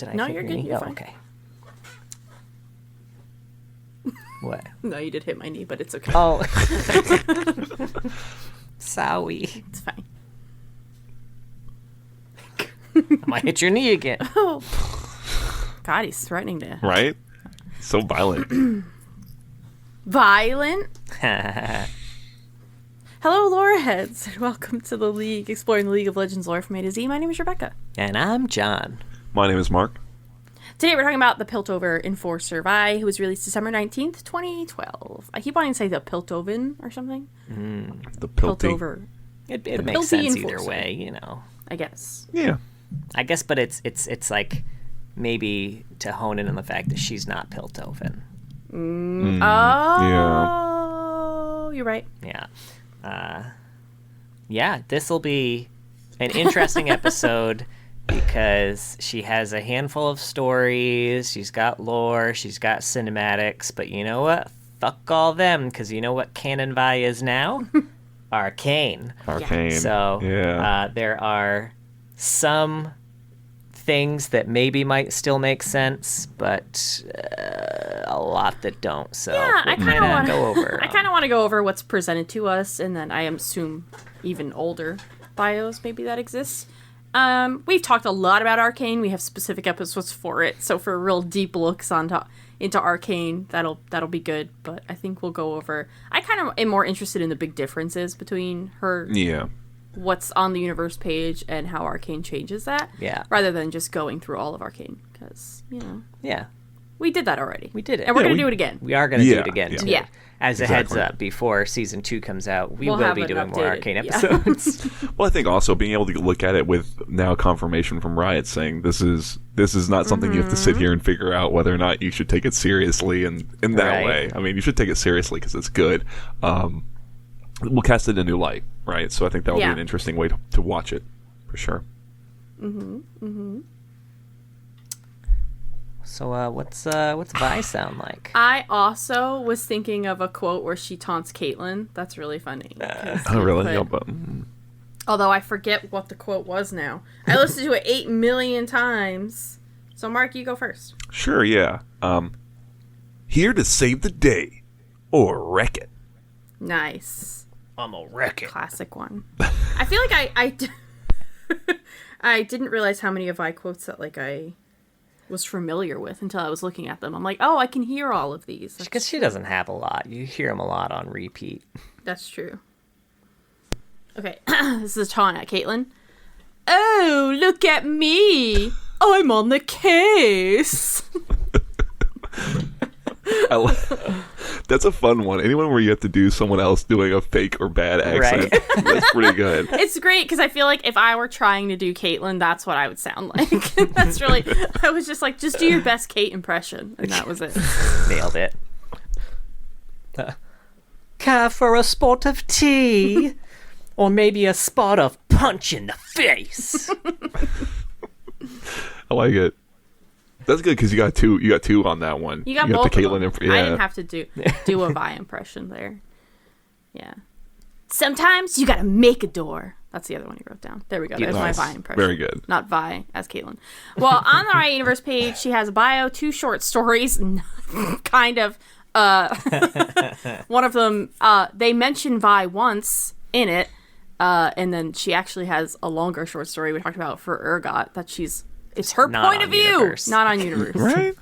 Did I No, hit you're your good. knee? You're Oh, fine. okay. What? No, you did hit my knee, but it's okay. Oh. Sorry. It's fine. I might hit your knee again. Oh. God, he's threatening to. Right? So violent. Violent? Hello, lore heads, and welcome to the League, exploring the League of Legends lore from A to Z. My name is Rebecca. And I'm John. My name is Mark. Today we're talking about the Piltover Enforcer Vi, who was released December 19th, 2012. I keep wanting to say the Piltoven or something. The Pilty. Piltover, It The makes Pilty sense either Enforcer. way, you know. I guess. Yeah. I guess, but it's like maybe to hone in on the fact that she's not Piltoven. Oh, you're right. Yeah. Yeah, this will be an interesting episode because she has a handful of stories, she's got lore, she's got cinematics, but you know what? Fuck all them, because you know what Canon Vi is now? Arcane. Arcane. So yeah. there are some things that maybe might still make sense, but a lot that don't. So Yeah, I we'll kind of want go over. I kind of want to go over what's presented to us, and then I assume even older bios maybe that exists. We've talked a lot about Arcane. We have specific episodes for it. So for real deep looks into Arcane, that'll be good. But I think we'll go over. I kind of am more interested in the big differences between her. Yeah. What's on the universe page and how Arcane changes that. Yeah. Rather than just going through all of Arcane, because Yeah, we did that already. we did it. And we're gonna we- do it again. We are going to do Yeah, it again, yeah. too. Yeah. As a Exactly. heads up, before season 2 comes out, we We'll will have be an doing more updated- Arcane yeah. episodes. Well, I think also being able to look at it with now confirmation from Riot saying this is not something you have to sit here and figure out whether or not you should take it seriously in that Right. way. I mean, you should take it seriously because it's good. We'll cast it in a new light, right? So I think that will be Yeah. an interesting way to watch it for sure. So what's Vi sound like? I also was thinking of a quote where she taunts Caitlyn. That's really funny. 'cause Oh, you really? put- Yeah, but, Although I forget what the quote was now. I listened to it 8 million times. So Mark, you go first. sure, yeah. Here to save the day or wreck it. Nice. I'm a wreck it. Classic one. I feel like I didn't realize how many of my quotes that I was familiar with until I was looking at them. I'm like, oh, I can hear all of these. Because she doesn't have a lot. You hear them a lot on repeat. That's true. Okay, this is a taunt at Caitlyn. Oh, look at me! I'm on the case! That's a fun one. Anyone where you have to do someone else doing a fake or bad accent. Right. That's pretty good. It's great because I feel like if I were trying to do Caitlyn, that's what I would sound like. That's really, I was just like, just do your best Kate impression, and that was it. Nailed it. Care for a spot of tea? Or maybe a spot of punch in the face? I like it. That's good because you got two on that one. You got both the of them. Caitlyn. I didn't have to do a Vi impression there. Yeah. Sometimes you gotta make a door. That's the other one you wrote down. There we go. There's Nice. my Vi impression. Very good. Not Vi as Caitlyn. Well, on the Riot Universe page, she has a bio, 2 short stories, kind of. One of them, they mention Vi once in it, and then she actually has a longer short story we talked about for Urgot that it's her Not point on of view, Universe. not on Universe. Right?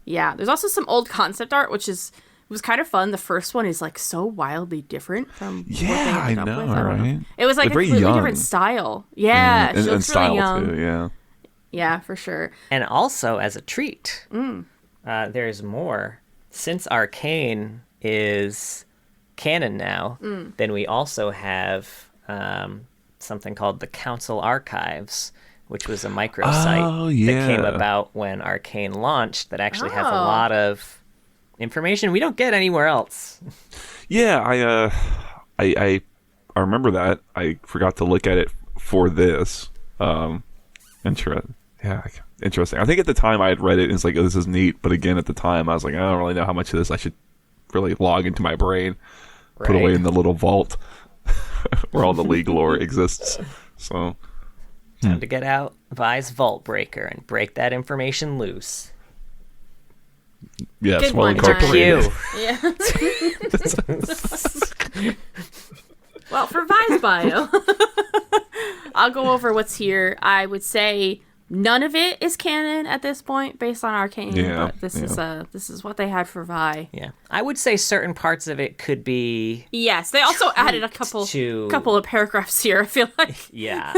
Yeah, there's also some old concept art, which was kind of fun. The first one is so wildly different from what they Yeah, I ended up know, with. I don't know. right? It was They're a very completely young. different style. Yeah, she and looks style really young. too. Yeah. Yeah, for sure. And also, as a treat, there's more. Since Arcane is canon now, then we also have something called the Council Archives, which was a microsite that came about when Arcane launched that actually has a lot of information we don't get anywhere else. Yeah, I remember that. I forgot to look at it for this. Interesting. I think at the time I had read it and it's like, oh, this is neat. But again, at the time I was like, I don't really know how much of this I should really log into my brain, put away in the little vault where all the league lore exists. So Time to get out Vi's Vault Breaker and break that information loose. Yes, Good well one, incorporated. Yeah. Well, for Vi's bio, I'll go over what's here. I would say none of it is canon at this point, based on Arcane. Yeah, But this is what they had for Vi. Yeah. I would say certain parts of it could be... Yes, they also added a couple of paragraphs here, I feel like. Yeah.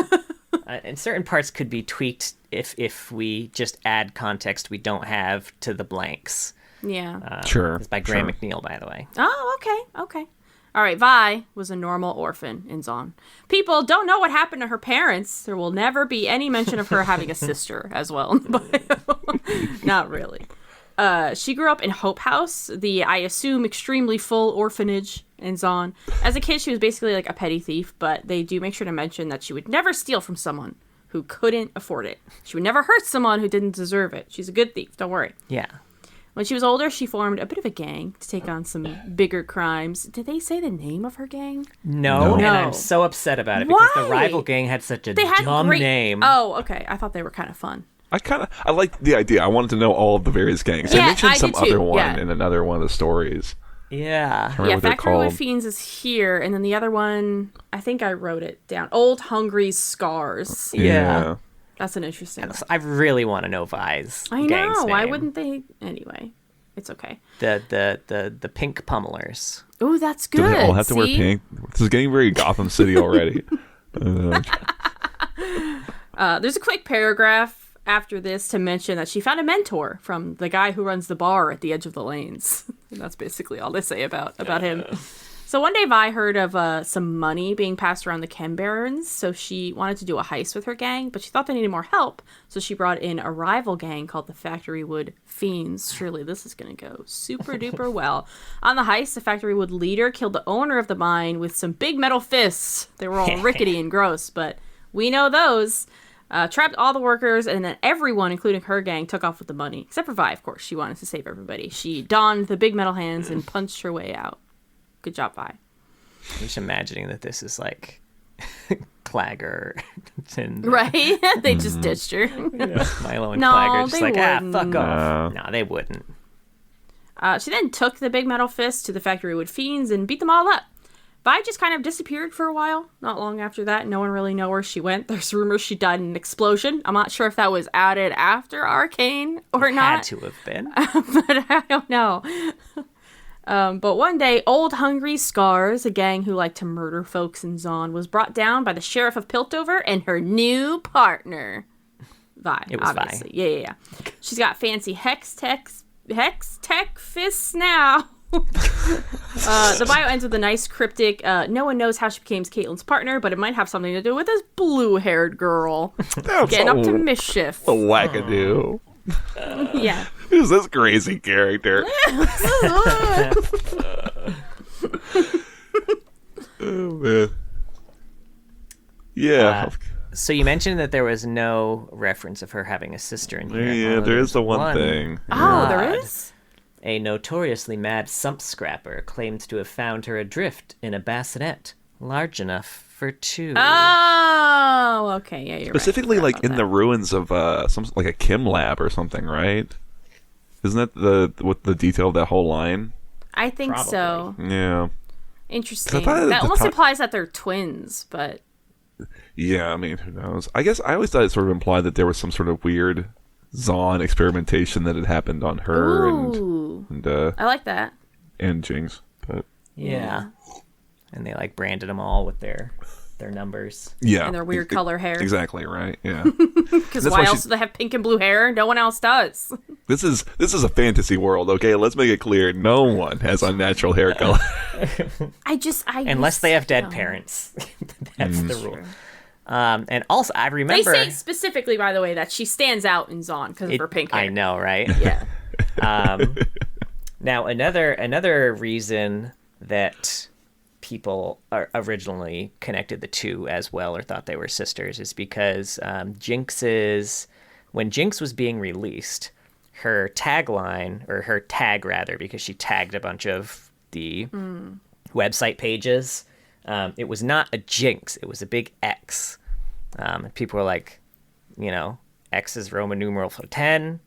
And certain parts could be tweaked if we just add context we don't have to the blanks. Yeah. Sure. It's by Graham McNeil, by the way. Oh, okay. All right, Vi was a normal orphan in Zon. People don't know what happened to her parents. There will never be any mention of her having a sister as well in the bio. Not really. She grew up in Hope House, the, I assume, extremely full orphanage in Zon. As a kid, she was basically like a petty thief, but they do make sure to mention that she would never steal from someone who couldn't afford it. She would never hurt someone who didn't deserve it. She's a good thief, don't worry. Yeah. When she was older, she formed a bit of a gang to take on some bigger crimes. Did they say the name of her gang? No. And I'm so upset about it because the rival gang had such a dumb name. Oh, okay. I thought they were kind of fun. I liked the idea. I wanted to know all of the various gangs. Yeah, I mentioned I some did too, other one yeah. in another one of the stories. Yeah. I remember what they're Factory Wood called. Fiends is here, and then the other one, I think I wrote it down. Old Hungry Scars. Yeah. That's an interesting one. I really want to know Vi's I gang's know. Why name. wouldn't they? Anyway, it's okay. The Pink Pummelers. Oh, that's Do good. they all have to wear See? pink? This is getting very Gotham City already. There's a quick paragraph after this to mention that she found a mentor from the guy who runs the bar at the edge of the lanes. And that's basically all they say about him. So one day Vi heard of some money being passed around the Chem Barons, so she wanted to do a heist with her gang, but she thought they needed more help, so she brought in a rival gang called the Factory Wood Fiends. Surely this is going to go super duper well. On the heist, the Factory Wood leader killed the owner of the mine with some big metal fists. They were all rickety and gross, but we know those. Trapped all the workers, and then everyone, including her gang, took off with the money. Except for Vi, of course. She wanted to save everybody. She donned the big metal hands and punched her way out. Good job, Vi. I'm just imagining that this is like Clagger and Right? They just ditched her. Milo and No, Clagger just they like, wouldn't. fuck off. No, they wouldn't. She then took the big metal fist to the Factory Wood Fiends and beat them all up. Vi just kind of disappeared for a while. Not long after that, no one really know where she went. There's rumors she died in an explosion. I'm not sure if that was added after Arcane or not. Had to have been. But I don't know. But one day, Old Hungry Scars, a gang who liked to murder folks in Zon, was brought down by the sheriff of Piltover and her new partner, Vi. It was obviously. Vi. Yeah. She's got fancy hex tech fists now. The bio ends with a nice cryptic, no one knows how she became Caitlin's partner, but it might have something to do with this blue-haired girl getting up to mischief. A wackadoo. Yeah. Who's this crazy character? Oh, man. Yeah. So you mentioned that there was no reference of her having a sister in here. Yeah, there is the one thing. Oh, there is? A notoriously mad sump scrapper claimed to have found her adrift in a bassinet large enough for two. Oh, okay. Yeah, you're Specifically, right. like in the ruins of some like a chem lab or something, right? Isn't that the detail of that whole line? I think Probably. so. Yeah. Interesting. thought at That the almost time- implies that they're twins, but Yeah, I mean, who knows? I guess I always thought it sort of implied that there was some sort of weird Zon experimentation that had happened on her ooh, and I like that. Jinx. But Yeah. And they like branded them all with their numbers. yeah, And their weird color hair. Exactly right. Yeah. Because That's why why else she- do they have pink and blue hair? No one else does. This is a fantasy world, okay? Let's make it clear. No one has unnatural hair color. Unless they have dead parents. That's the rule. And also, I They remember... say specifically, by the way, that she stands out in Zon because of her pink hair. I know, right? Yeah. Now, another reason that people originally connected the two as well or thought they were sisters is because when Jinx was being released, her tagline, or her tag rather, because she tagged a bunch of the website pages, it was not a Jinx, it was a big X. People were like, X is Roman numeral for 10,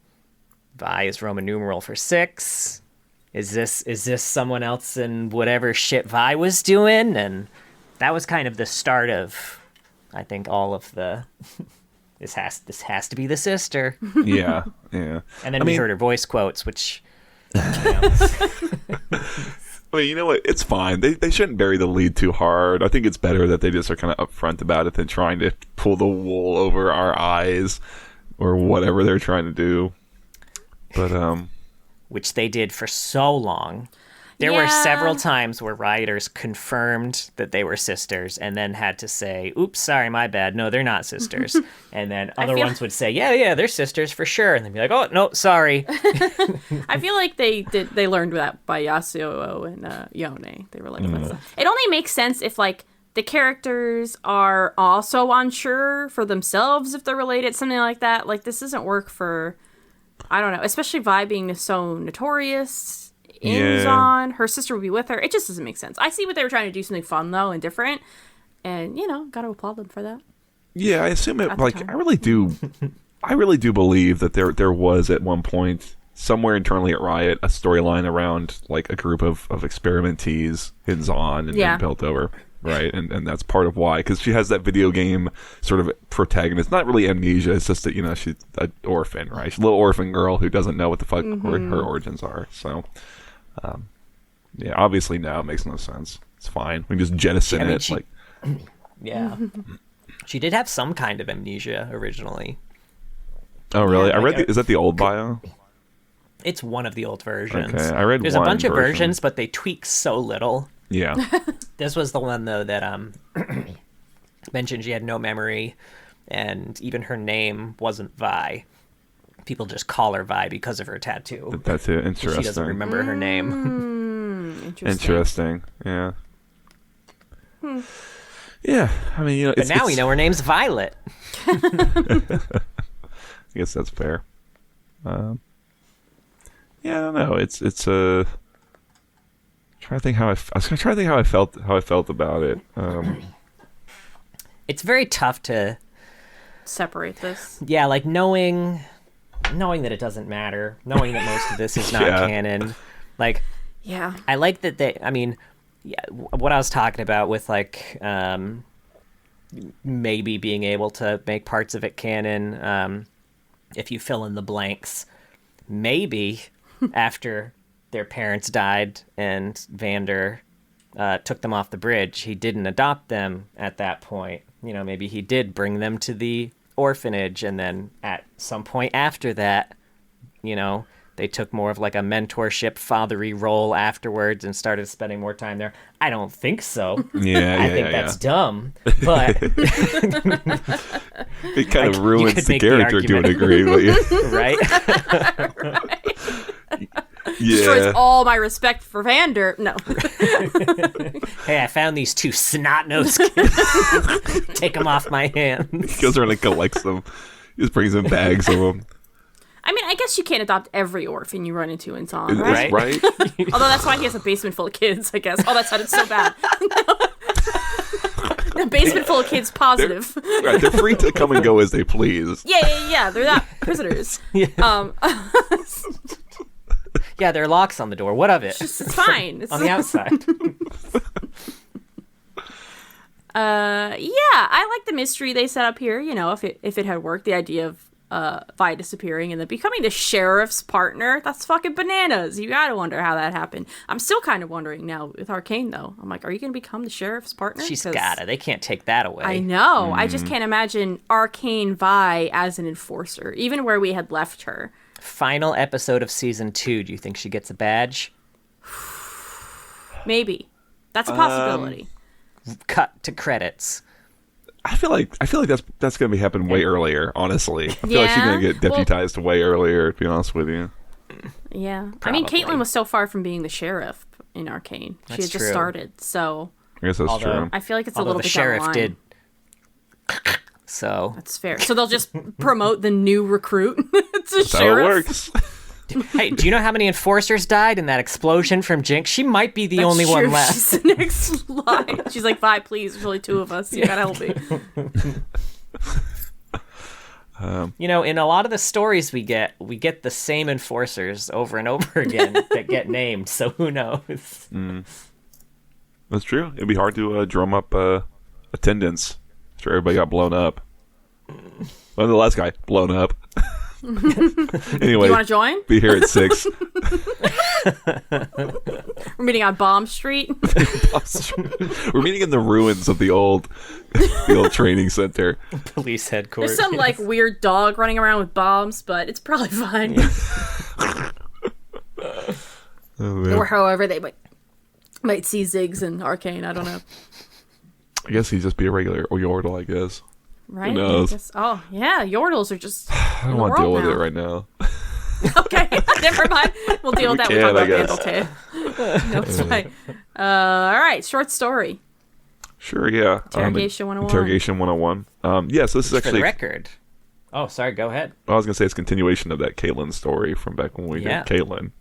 Vi is Roman numeral for 6. Is this someone else in whatever shit Vi was doing? And that was kind of the start of, I think, all of the this has to be the sister. Yeah. And then we heard her voice quotes, which I mean, you know what? It's fine. They shouldn't bury the lead too hard. I think it's better that they just are kind of upfront about it than trying to pull the wool over our eyes or whatever they're trying to do. But which they did for so long. There were several times where rioters confirmed that they were sisters and then had to say, oops, sorry, my bad. No, they're not sisters. And then other ones would say, yeah, they're sisters for sure. And then be like, oh, no, sorry. I feel like they learned that by Yasuo and Yone. They were like, it only makes sense if, like, the characters are also unsure for themselves if they're related, something like that. Like, this doesn't work for, I don't know, especially Vi being so notorious. On her sister would be with her. It just doesn't make sense. I see what they were trying to do, something fun though and different, and gotta applaud them for that. Yeah, I assume it. Like, I really do believe that there was at one point somewhere internally at Riot a storyline around like a group of experimentees in Zon and Piltover, right? And that's part of why, because she has that video game sort of protagonist. Not really amnesia. It's just that she's an orphan, right? She's a little orphan girl who doesn't know what the fuck her origins are. So. Obviously now it makes no sense. It's fine. We can just jettison it. Yeah. She did have some kind of amnesia originally. Oh, really? I read. Is that the old bio? It's one of the old versions. Okay, I read. There's a bunch of versions, but they tweak so little. Yeah. This was the one though that mentioned she had no memory, and even her name wasn't Vi. People just call her Vi because of her tattoo. That's it. Interesting. She doesn't remember her name. Interesting. Yeah. Yeah. I mean, but now we know her name's Violet. I guess that's fair. Yeah, I don't know. It's trying to think how I was gonna try to think how I felt about it. It's very tough to separate this. Yeah, like knowing that it doesn't matter, knowing that most of this is not canon. Like, I like that what I was talking about with like maybe being able to make parts of it canon if you fill in the blanks. Maybe after their parents died and Vander took them off the bridge, he didn't adopt them at that point. Maybe he did bring them to the orphanage, and then at some point after that, they took more of like a mentorship, fatherly role afterwards and started spending more time there. I don't think so. I think that's dumb, but it kind of ruins the character to a degree, but right? Destroys all my respect for Vander. No. Hey, I found these two snot-nosed kids. Take them off my hands. He goes around and collects them. He just brings in bags of them. I mean, I guess you can't adopt every orphan you run into in Zon, right? Right. Although that's why he has a basement full of kids, I guess. Oh, that sounded so bad. A basement full of kids, positive. They're free to come and go as they please. Yeah. They're not prisoners. Yeah, there are locks on the door. What of it? It's fine. It's on the outside. I like the mystery they set up here. If it had worked, the idea of Vi disappearing and then becoming the sheriff's partner, that's fucking bananas. You gotta wonder how that happened. I'm still kind of wondering now with Arcane, though. I'm like, are you gonna become the sheriff's partner? She's gotta. They can't take that away. I know. I just can't imagine Arcane Vi as an enforcer, even where we had left her. Final episode of season 2. Do you think she gets a badge? Maybe. That's a possibility. Cut to credits. I feel like that's going to be happening way earlier, honestly. I feel like she's going to get deputized way earlier, to be honest with you. Yeah. Probably. I mean, Caitlyn was so far from being the sheriff in Arcane. She had just started, so... I guess that's true. I feel like it's a little bit down the line. The sheriff did... So... That's fair. So they'll just promote the new recruit to sheriff. That's how it works. Hey, do you know how many enforcers died in that explosion from Jinx? She might be the only one left. She's the next line. She's like, Vi, please. There's only 2 of us. You gotta help me. In a lot of the stories we get the same enforcers over and over again that get named. So who knows? That's true. It'd be hard to drum up attendance. Sure, everybody got blown up. Well, the last guy blown up. Anyway, you want to join? Be here at 6. We're meeting on Bomb Street. We're meeting in the ruins of the old training center. Police headquarters. There's some like weird dog running around with bombs, but it's probably fine. Or however they might see Ziggs and Arcane. I don't know. I guess he'd just be a regular Yordle, I guess. Right? Who knows? Oh, yeah. Yordles are just. I don't want to deal with it right now. Okay, never mind. We'll deal with that. We can, talk about Vandal. No, it's fine. All right, short story. Sure, yeah. Interrogation 101. Interrogation 101. Yeah, so this is actually... For the record. Oh, sorry, go ahead. I was going to say it's a continuation of that Caitlyn story from back when we did Caitlyn.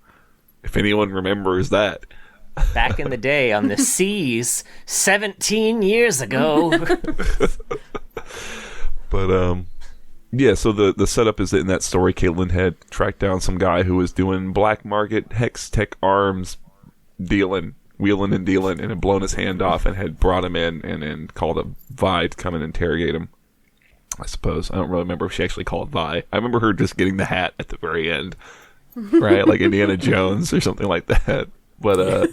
If anyone remembers that. Back in the day on the seas 17 years ago. But, yeah, so the setup is that in that story, Caitlyn had tracked down some guy who was doing black market hex tech arms wheeling and dealing, and had blown his hand off and had brought him in and called a Vi to come and interrogate him. I suppose. I don't really remember if she actually called Vi. I remember her just getting the hat at the very end. Right? Like Indiana Jones or something like that. But,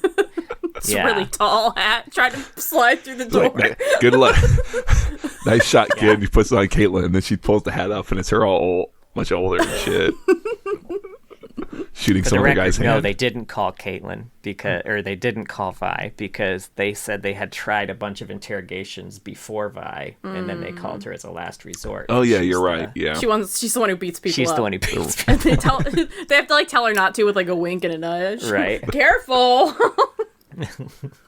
it's a really tall hat. Trying to slide through the door. Like, good luck. Nice shot, kid. He puts it on Caitlyn, and then she pulls the hat up, and it's her all much older and shit. Shooting some other guy's hand. No, they didn't call Caitlyn or they didn't call Vi because they said they had tried a bunch of interrogations before Vi, and then they called her as a last resort. Oh yeah, you're right. Yeah, she's the one who beats people. She's up. The one who beats people. They have to tell her not to with like a wink and a nudge. Right. Careful.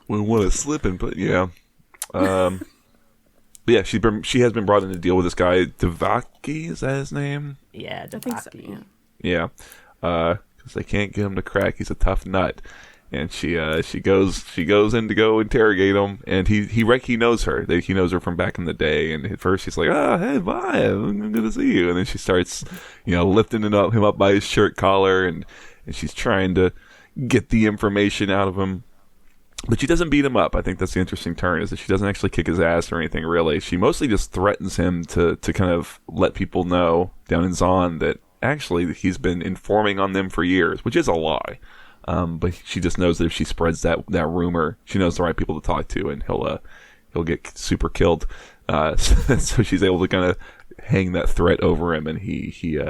We want to slip and put yeah, she has been brought in to deal with this guy Devaki. Is that his name? Yeah, Devaki. I think so, yeah. Because they can't get him to crack. He's a tough nut, and she goes in to go interrogate him, and he knows her. He knows her from back in the day, and at first she's like, hey, Vi, I'm good to see you, and then she starts, lifting him up by his shirt collar, and she's trying to get the information out of him. But she doesn't beat him up. I think that's the interesting turn, is that she doesn't actually kick his ass or anything, really. She mostly just threatens him to kind of let people know down in Zon that actually he's been informing on them for years, which is a lie. But she just knows that if she spreads that rumor, she knows the right people to talk to, and he'll get super killed. So she's able to kind of hang that threat over him, and he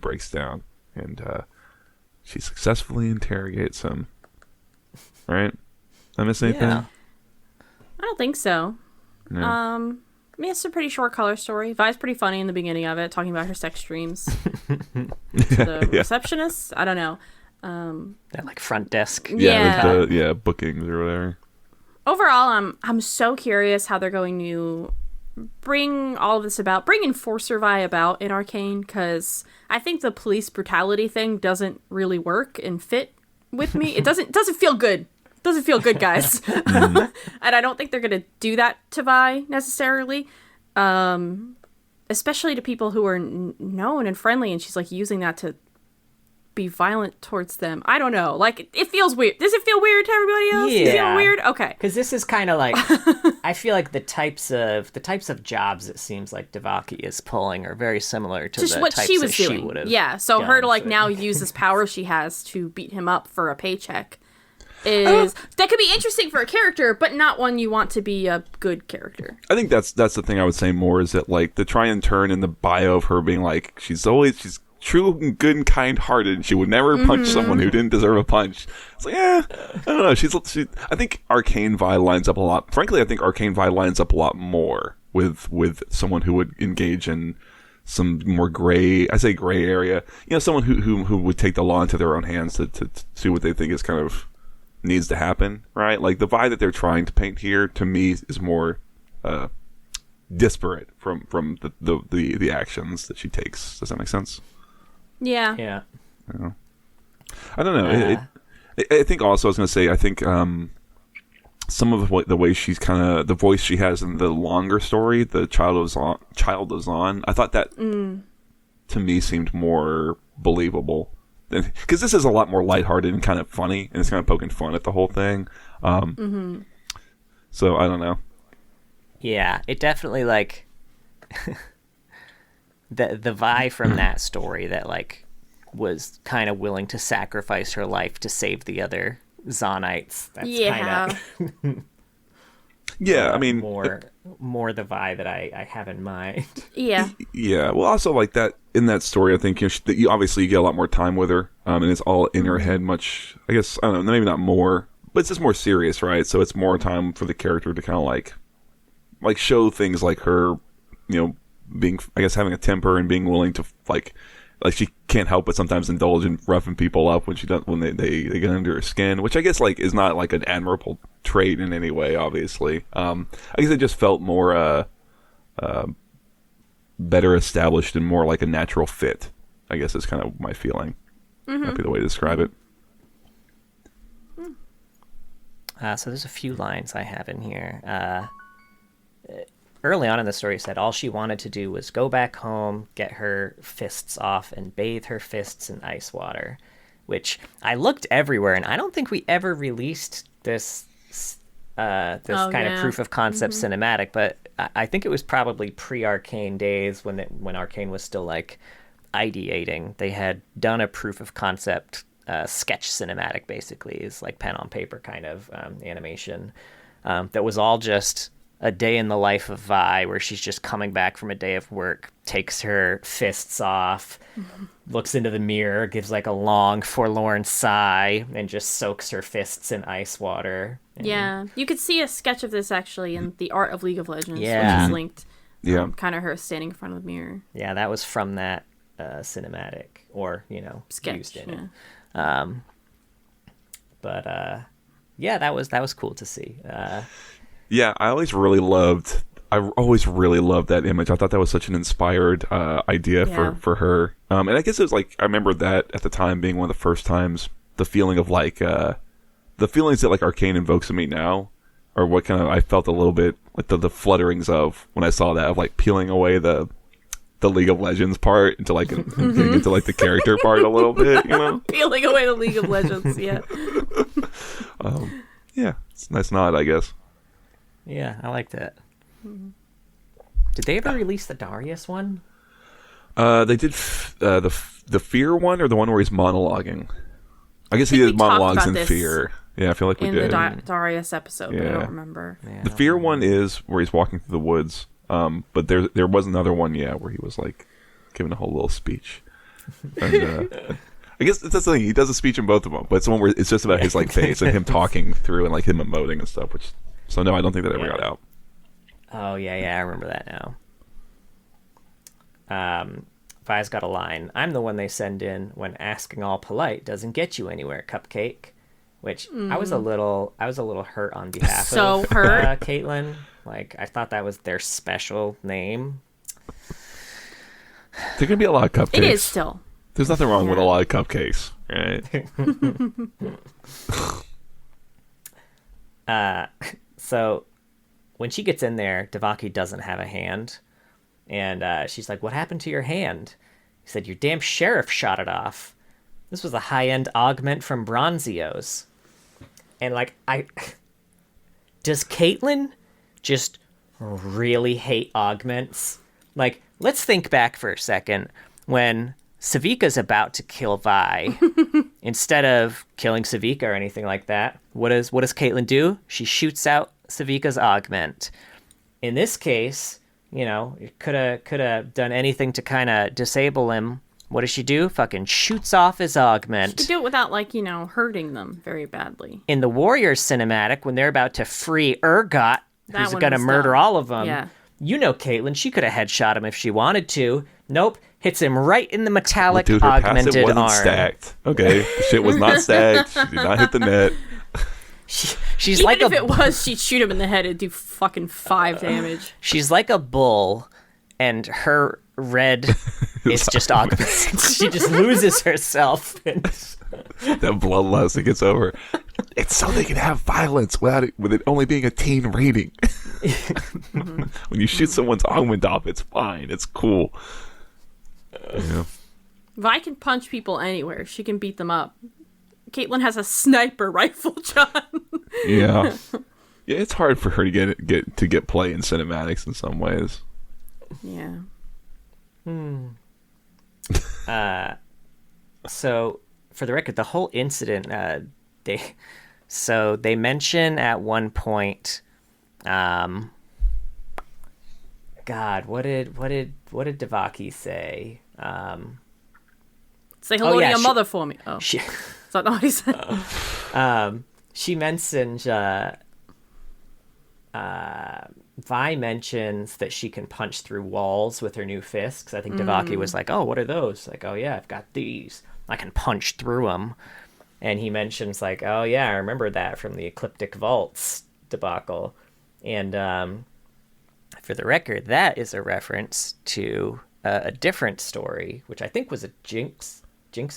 breaks down, and she successfully interrogates him. Right? Did I miss anything? Yeah. I don't think so. No. I mean, it's a pretty short color story. Vi's pretty funny in the beginning of it, talking about her sex dreams. The receptionist? I don't know. That like front desk. Yeah, with bookings or whatever. Overall, I'm so curious how they're going to bring all of this about, bring Enforcer Vi about in Arcane, because I think the police brutality thing doesn't really work and fit with me. It doesn't feel good. Doesn't feel good, guys. And I don't think they're going to do that to Vi necessarily, especially to people who are known and friendly, and she's like using that to be violent towards them. I don't know. Like, it feels weird. Does it feel weird to everybody else? Yeah. Does it feel weird? Okay. Because this is kind of like, I feel like the types of jobs it seems like Devaki is pulling are very similar to just the what types she was that doing. She would have. Yeah. So her to like now use this power she has to beat him up for a paycheck that could be interesting for a character, but not one you want to be a good character. I think that's the thing I would say more, is that like the try and turn in the bio of her being like she's true and good and kind-hearted, and she would never punch someone who didn't deserve a punch. It's like, I don't know. I think Arcane Vi lines up a lot. Frankly, I think Arcane Vi lines up a lot more with someone who would engage in some more gray area. Someone who would take the law into their own hands to do what they think is kind of needs to happen, right? Like the Vi that they're trying to paint here, to me, is more disparate from the actions that she takes. Does that make sense? Yeah. Yeah. I don't know. I think also I was going to say, I think some of the way she's kind of the voice she has in the longer story, the Child Lives On. I thought that to me seemed more believable, because this is a lot more lighthearted and kind of funny, and it's kind of poking fun at the whole thing. So I don't know. Yeah, it definitely like the Vi from that story that like was kind of willing to sacrifice her life to save the other Zonites. That's kind of yeah. I mean, more the Vi that I have in mind. Yeah. Yeah. Well, also like that in that story, I think you obviously you get a lot more time with her, and it's all in her head. Much, I guess, I don't know, maybe not more, but it's just more serious, right? So it's more time for the character to kind of like show things like her, being, I guess, having a temper and being willing to like she can't help but sometimes indulge in roughing people up when they get under her skin, which I guess like is not like an admirable trait in any way, obviously. I guess it just felt more better established and more like a natural fit, I guess is kind of my feeling. Might be the way to describe it. So there's a few lines I have in here. Early on in the story, it said all she wanted to do was go back home, get her fists off, and bathe her fists in ice water. Which I looked everywhere, and I don't think we ever released this kind of proof of concept cinematic. But I think it was probably pre-Arcane days when Arcane was still like ideating. They had done a proof of concept sketch cinematic, basically, is like pen on paper kind of animation that was all just a day in the life of Vi, where she's just coming back from a day of work, takes her fists off, looks into the mirror, gives like a long, forlorn sigh, and just soaks her fists in ice water. Yeah, you could see a sketch of this actually in The Art of League of Legends, which is linked. Yeah, kind of her standing in front of the mirror. Yeah, that was from that cinematic, or sketch, used in it. Yeah, that was cool to see. Yeah, I always really loved that image. I thought that was such an inspired idea for her. And I guess it was like, I remember that at the time being one of the first times, the feeling of like, the feelings that like Arcane invokes in me now, or what kind of, I felt a little bit like the flutterings of when I saw that, of like peeling away the League of Legends part into like, getting into like the character part a little bit, Peeling away the League of Legends, yeah. Yeah, it's a nice nod, I guess. Yeah, I like that. Did they ever release the Darius one? They did the Fear one, or the one where he's monologuing. I guess he did monologues in Fear. Yeah, I feel like we did. In the Darius episode, but I don't remember. Yeah, the Fear one is where he's walking through the woods. But there was another one, where he was like giving a whole little speech. And, I guess that's the thing. He does a speech in both of them, but it's the one where it's just about his like face and him talking through and like him emoting and stuff. So no, I don't think that ever got out. Oh yeah, I remember that now. Vi's got a line. I'm the one they send in when asking all polite doesn't get you anywhere, Cupcake. Which I was a little hurt on behalf of Caitlin. Like, I thought that was their special name. There's gonna be a lot of cupcakes. It is still. There's nothing wrong with a lot of cupcakes, right? So when she gets in there, Devaki doesn't have a hand, and she's like, "What happened to your hand?" He said, "Your damn sheriff shot it off. This was a high-end augment from Bronzio's." And like, does Caitlin just really hate augments? Like, let's think back for a second. When Savika's about to kill Vi, instead of killing Savika or anything like that, what does Caitlin do? She shoots out Savika's augment. In this case, it could have done anything to kind of disable him. What does she do? Fucking shoots off his augment. She could do it without, hurting them very badly. In the Warriors cinematic, when they're about to free Urgot, who's going to murder all of them, Caitlin, she could have headshot him if she wanted to. Nope. Hits him right in the metallic augmented wasn't arm. Stacked. Okay, the shit was not stacked. She did not hit the net. She's Even like if it was, she'd shoot him in the head, it'd do fucking 5 damage. She's like a bull, and her red is just augmented. She just loses herself. That bloodlust, it gets over. It's so they can have violence with it only being a teen rating. When you shoot someone's augment off, it's fine. It's cool. Yeah. Vi can punch people anywhere. She can beat them up. Caitlyn has a sniper rifle, John. Yeah. Yeah, it's hard for her to get play in cinematics in some ways. Yeah. So, for the record, the whole incident, they mention at one point, God, what did Devaki say? Say hello to your mother for me. Oh, She, is that not what he said? she mentioned, Vi mentions that she can punch through walls with her new fists. 'Cause I think Devaki was like, "Oh, what are those?" Like, "Oh yeah, I've got these. I can punch through them." And he mentions like, "Oh yeah, I remember that from the Ecliptic Vaults debacle." And for the record, that is a reference to a different story, which I think was a Jinx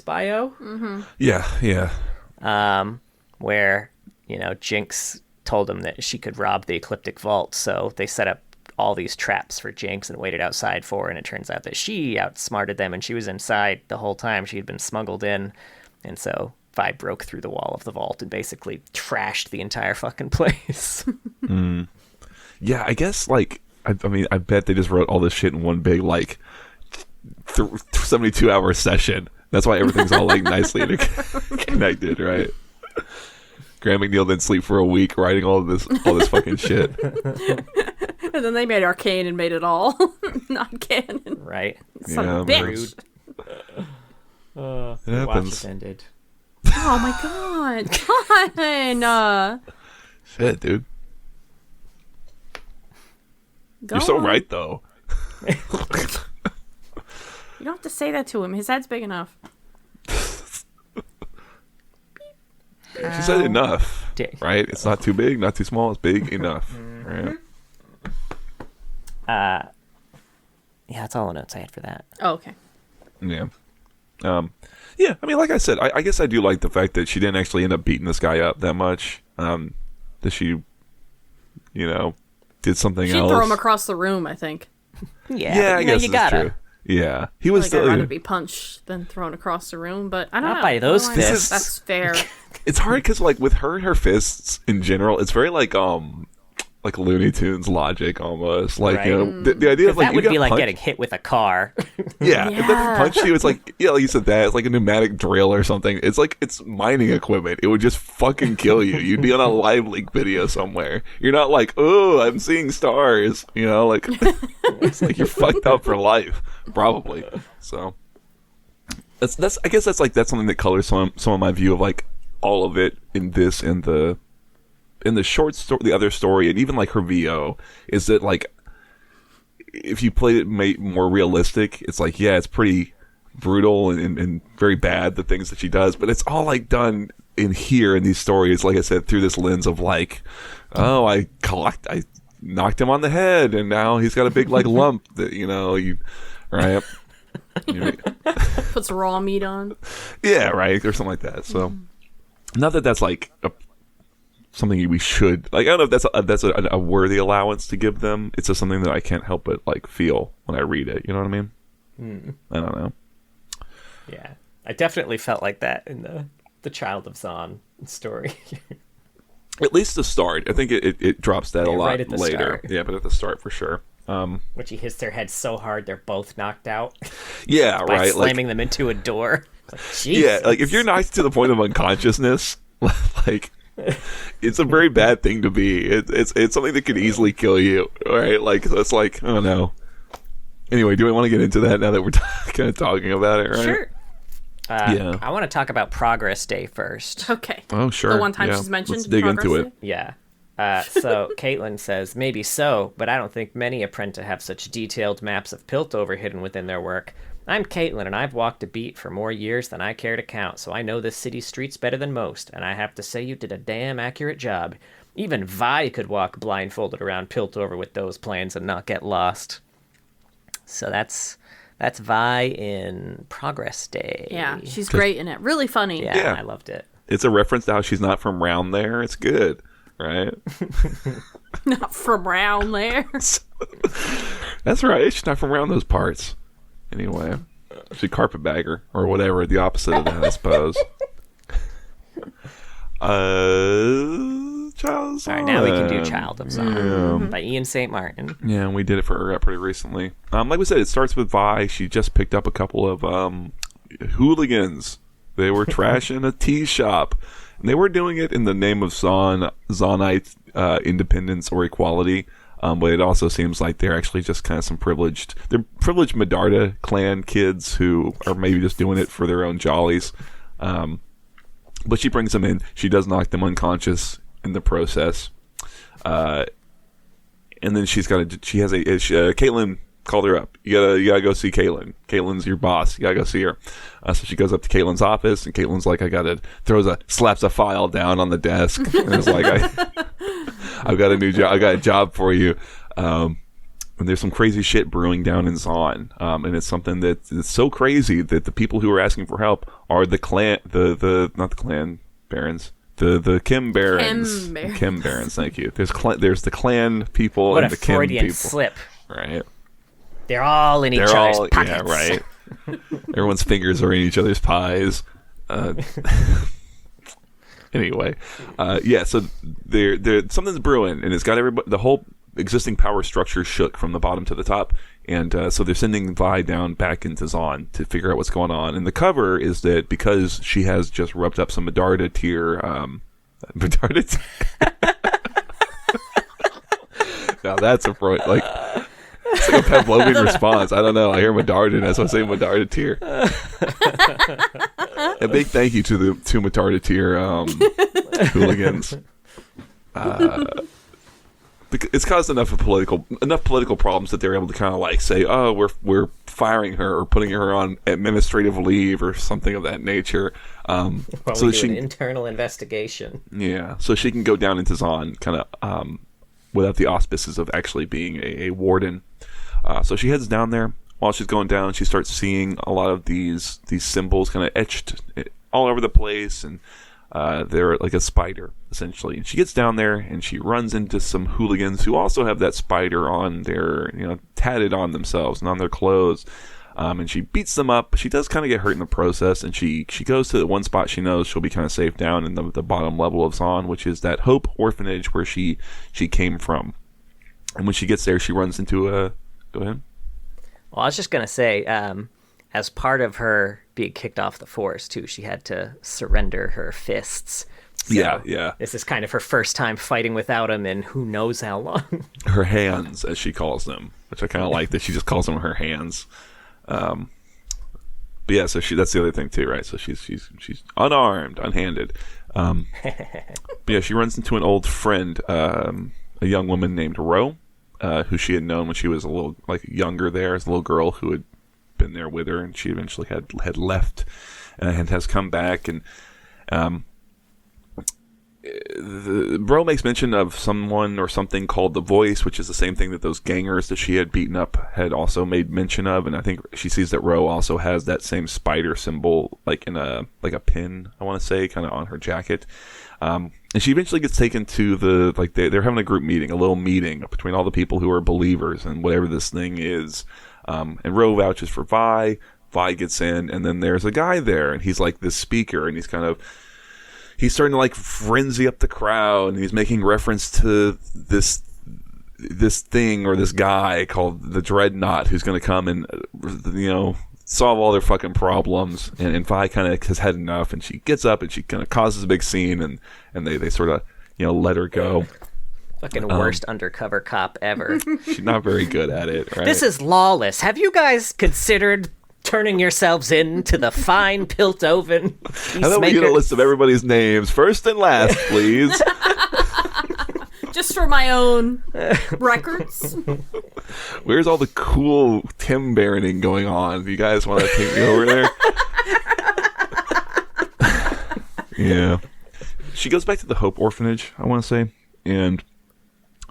bio. Mm-hmm. Yeah. Where Jinx told him that she could rob the Ecliptic Vault, so they set up all these traps for Jinx and waited outside for her, and it turns out that she outsmarted them, and she was inside the whole time. She had been smuggled in, and so Vi broke through the wall of the vault and basically trashed the entire fucking place. Yeah, I guess, like, I mean, I bet they just wrote all this shit in one big, like, 72-hour session. That's why everything's all, like, nicely connected, right? Graham McNeil didn't sleep for a week writing all this fucking shit. And then they made Arcane and made it all not canon. Right? Son of a bitch. It happens. Watch it ended. Oh my god. Fine. Shit, dude. Go You're so on. right, though. You don't have to say that to him. His head's big enough. She said enough, right? It's not too big, not too small. It's big enough. Right? Yeah, that's all the notes I had for that. Oh, okay. Yeah. Yeah, I mean, like I said, I guess I do like the fact that she didn't actually end up beating this guy up that much. That she, did something She'd else. throw him across the room, I think. Yeah, I guess you that's gotta. true. Yeah, he was I'd still. rather be punched than thrown across the room, but I don't know. Not by those Otherwise, fists. That's fair. It's hard because, like, with her and her fists in general, it's very like Looney Tunes logic almost. Like, Right. the idea of like That you would got be like punched. getting hit with a car. Yeah, if they Yeah. punched you, it's like, like you said that, it's like a pneumatic drill or something. It's like, it's mining equipment. It would just fucking kill you. You'd be on a live leak video somewhere. You're not like, oh, I'm seeing stars. Like, it's like you're fucked up for life, probably. So, that's I guess that's something that colors some of my view of, like, all of it in this and in the short story, the other story, and even like her VO, is that, like, if you played it more realistic, it's like, yeah, it's pretty brutal and very bad, the things that she does, but it's all like done in here in these stories, like I said, through this lens of like, oh, I knocked him on the head and now he's got a big like lump that right. Puts raw meat on. Yeah, right, or something like that. So, not that that's like something we should, like, I don't know if that's a worthy allowance to give them. It's just something that I can't help but like feel when I read it. You know what I mean? I don't know. Yeah, I definitely felt like that in the Child of Zon story. At least the start. I think it drops that a lot right at the later. start. Yeah, but at the start for sure. When she hits their head so hard they're both knocked out Yeah, by right. slamming them into a door. Like, Yeah, Jesus. like if you're knocked to the point of unconsciousness, like, it's a very bad thing to be. It's something that could easily kill you, right? Like, so it's like, oh no. Anyway, do we want to get into that now that we're kind of talking about it, right? Sure. Yeah. I want to talk about Progress Day first. Okay. Oh, sure. The one time Yeah. she's mentioned. Let's dig into Progress it. Day? Yeah. So Caitlin says, maybe so, but I don't think many Apprenta have such detailed maps of Piltover hidden within their work. I'm Caitlin, and I've walked a beat for more years than I care to count, so I know this city's streets better than most, and I have to say you did a damn accurate job. Even Vi could walk blindfolded around Piltover with those plans and not get lost. So that's Vi in Progress Day. Yeah, she's great in it. Really funny. Yeah, Yeah. I loved it. It's a reference to how she's not from round there. It's good, right? Not from round there. That's right. She's not from around those parts. Anyway, she's a carpetbagger or whatever. The opposite of that, I suppose. Child of Zion. All right, now we can do Child of Zion by Ian St. Martin. Yeah, we did it for her pretty recently. Like we said, it starts with Vi. She just picked up a couple of hooligans. They were trashing a tea shop. And they were doing it in the name of Zonite independence or equality. But it also seems like they're actually just kind of they're privileged Medarda clan kids who are maybe just doing it for their own jollies. But she brings them in. She does knock them unconscious in the process. And then Caitlin called her up. You gotta go see Caitlin. Caitlin's your boss. You gotta go see her. So she goes up to Caitlin's office, and Caitlin's like, slaps a file down on the desk, and is like, I've got a new job. I got a job for you. And there's some crazy shit brewing down in Zon, and it's something that's so crazy that the people who are asking for help are the clan, not the clan barons. The Kim Barons. Kim Barons, thank you. There's the clan people and the Kim people. What a Freudian slip. Right. They're all in each other's pockets. Yeah, right. Everyone's fingers are in each other's pies. Anyway, so something's brewing, and it's got everybody. The whole existing power structure shook from the bottom to the top, and so they're sending Vi down back into Zon to figure out what's going on. And the cover is that because she has just rubbed up some Medarda tear. Now that's a Freud It's like a Pavlovian response. I don't know. I hear Medarda, and so I say Medarda tear. A big thank you to the two Medarda tear hooligans. It's caused enough political problems that they're able to kind of like say, "Oh, we're firing her or putting her on administrative leave or something of that nature." So we do an internal investigation. Yeah, so she can go down into Zon, kind of without the auspices of actually being a warden. So she heads down there. While she's going down, she starts seeing a lot of these symbols kind of etched all over the place, and they're like a spider, essentially. And she gets down there, and she runs into some hooligans who also have that spider on their, tatted on themselves and on their clothes. And she beats them up. She does kind of get hurt in the process, and she goes to the one spot she knows she'll be kind of safe down in the bottom level of Zon, which is that Hope orphanage where she came from. And when she gets there, she runs into a... Go ahead. Well, I was just going to say, as part of her being kicked off the force, too, she had to surrender her fists. So yeah. This is kind of her first time fighting without him in who knows how long. Her hands, as she calls them, which I kind of like that she just calls them her hands. But yeah, so that's the other thing, too, right? So she's unarmed, unhanded. But yeah, she runs into an old friend, a young woman named Ro. Who she had known when she was a little younger there, as a little girl who had been there with her, and she eventually had left and has come back. And Bro makes mention of someone or something called the Voice, which is the same thing that those gangers that she had beaten up had also made mention of. And I think she sees that Ro also has that same spider symbol, in a pin, I want to say, kind of on her jacket. And she eventually gets taken to they're having a group meeting, a little meeting between all the people who are believers and whatever this thing is. And Ro vouches for Vi. Vi gets in, and then there's a guy there, and he's like this speaker, and he's starting to frenzy up the crowd, and he's making reference to this thing or this guy called the Dreadnought who's going to come and, solve all their fucking problems. And Vi kind of has had enough, and she gets up and she kind of causes a big scene, and they sort of let her go. Fucking worst undercover cop ever. She's not very good at it, right? This is lawless. Have you guys considered turning yourselves into the fine Piltover peacemaker? How about we get a list of everybody's names, first and last, please? Just for my own records. Where's all the cool Tim Baroning going on? Do you guys want to take me over there? Yeah. She goes back to the Hope orphanage, I want to say, and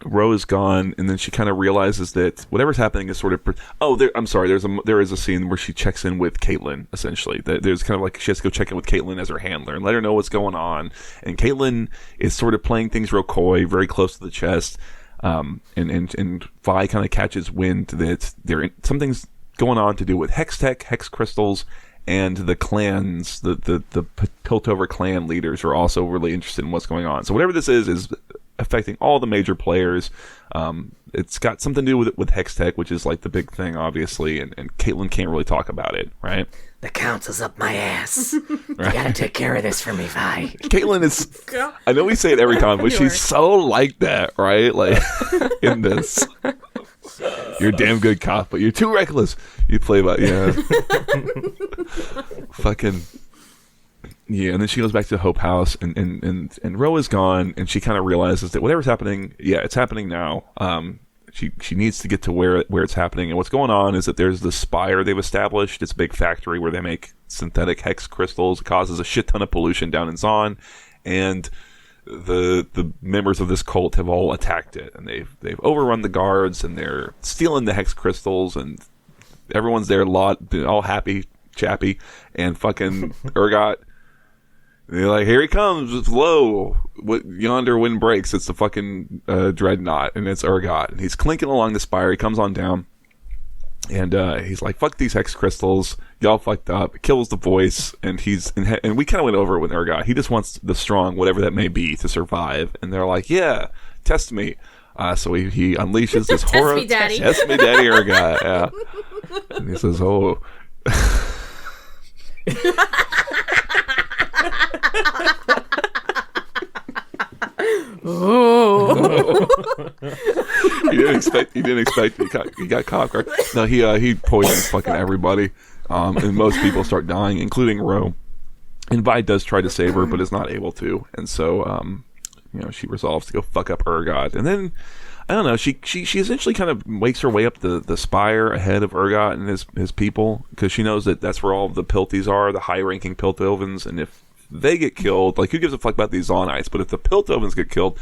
Ro is gone, and then she kind of realizes that whatever's happening is sort of. I'm sorry. There is a scene where she checks in with Caitlyn. Essentially, there's kind of like she has to go check in with Caitlyn as her handler and let her know what's going on. And Caitlyn is sort of playing things real coy, very close to the chest. And Vi kind of catches wind that something's going on to do with hex tech, hex crystals, and the clans. The Piltover clan leaders are also really interested in what's going on. So whatever this is affecting all the major players. It's got something to do with hex tech, which is like the big thing, obviously, and Caitlyn can't really talk about it, right? The council's up my ass. You gotta take care of this for me, Vi. Caitlyn is, I know we say it every time, but she's so like that, right? Like, in this. You're a damn good cop, but you're too reckless. You play by, fucking... Yeah, and then she goes back to Hope House, and Ro is gone, and she kind of realizes that whatever's happening, it's happening now. She needs to get to where it's happening, and what's going on is that there's this spire they've established. It's a big factory where they make synthetic hex crystals. It causes a shit ton of pollution down in Zon, and the members of this cult have all attacked it, and they've overrun the guards, and they're stealing the hex crystals, and everyone's there, all happy, chappy, and fucking Urgot. They're like, here he comes, it's low. Yonder wind breaks. It's the fucking dreadnought, and it's Urgot. And he's clinking along the spire. He comes on down, and he's like, fuck these hex crystals. Y'all fucked up. Kills the voice, and and we kind of went over it with Urgot. He just wants the strong, whatever that may be, to survive. And they're like, yeah, test me. So he unleashes this horror. Test me, daddy. Test me, daddy, Urgot. Yeah. And he says, oh. Oh. He didn't expect he got caught, right? No, he poisons fucking everybody, and most people start dying, including Ro. And Vi does try to save her, but is not able to, and so she resolves to go fuck up Urgot. And then I don't know, she essentially kind of makes her way up the spire ahead of Urgot and his people, because she knows that that's where all the Pilties are, the high-ranking Piltovans, and if they get killed, like, who gives a fuck about these Zonites? But if the Piltovans get killed,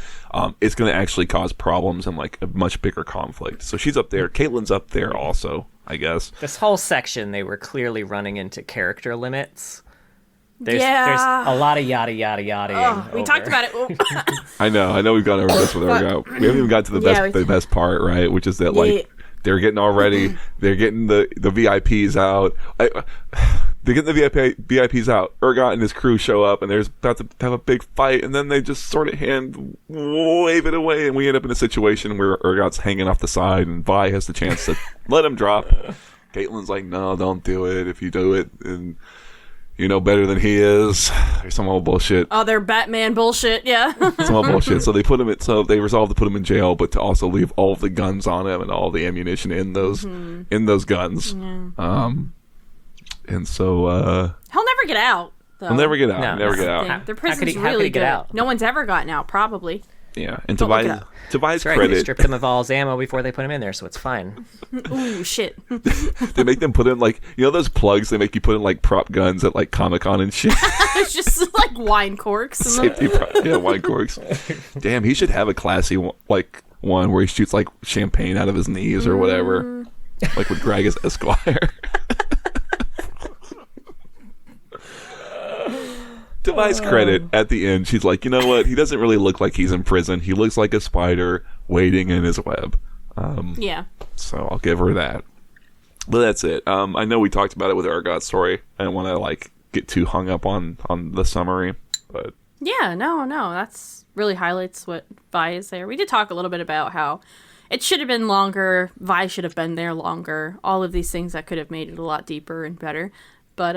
it's going to actually cause problems and, like, a much bigger conflict. So she's up there. Caitlyn's up there also, I guess. This whole section, they were clearly running into character limits. There's a lot of yada, yada, yada. We talked about it. I know we've gone over this with Urgot. We haven't even got to the best part, right? Which is that, like, they're getting all ready. They're getting the VIPs out. They get the VIPs out. Urgot and his crew show up, and there's about to have a big fight, and then they just sort of wave it away, and we end up in a situation where Urgot's hanging off the side, and Vi has the chance to let him drop. Caitlyn's like, no, don't do it. If you do it, and you know better than he is. There's some old bullshit. Oh, they're Batman bullshit, yeah. Some old bullshit. So they resolve to put him in jail, but to also leave all of the guns on him and all the ammunition in those guns. Yeah. And so he'll never get out, though. He'll never get out. No, never get out. Their prison's really good. Out? No one's ever gotten out, probably. Yeah, and to Vi's right, credit, they stripped him of all his ammo before they put him in there, so it's fine. Ooh, shit. They make them put in, like, those plugs they make you put in, like, prop guns at, like, Comic-Con and shit. It's just like wine corks. Safety wine corks. Damn, he should have a classy one where he shoots, like, champagne out of his knees or whatever, like with Greg as Esquire. To Vi's credit, at the end, she's like, you know what? He doesn't really look like he's in prison. He looks like a spider waiting in his web. Yeah. So I'll give her that. But that's it. I know we talked about it with Urgot's story. I don't want to, like, get too hung up on the summary, but... Yeah, no, that's really highlights what Vi is there. We did talk a little bit about how it should have been longer. Vi should have been there longer. All of these things that could have made it a lot deeper and better. But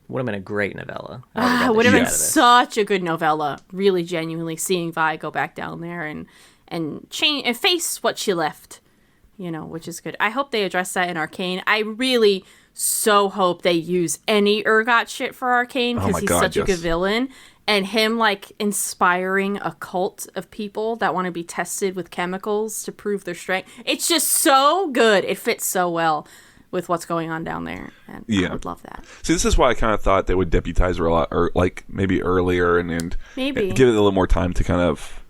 would have been a great novella. Would have been such a good novella. Really, genuinely seeing Vi go back down there and change and face what she left, which is good. I hope they address that in Arcane. I really so hope they use any Urgot shit for Arcane because he's such a good villain, and him like inspiring a cult of people that want to be tested with chemicals to prove their strength. It's just so good. It fits so well with what's going on down there, and I would love that. See, this is why I kind of thought they would deputize her a lot, or like maybe earlier, and maybe give it a little more time to kind of.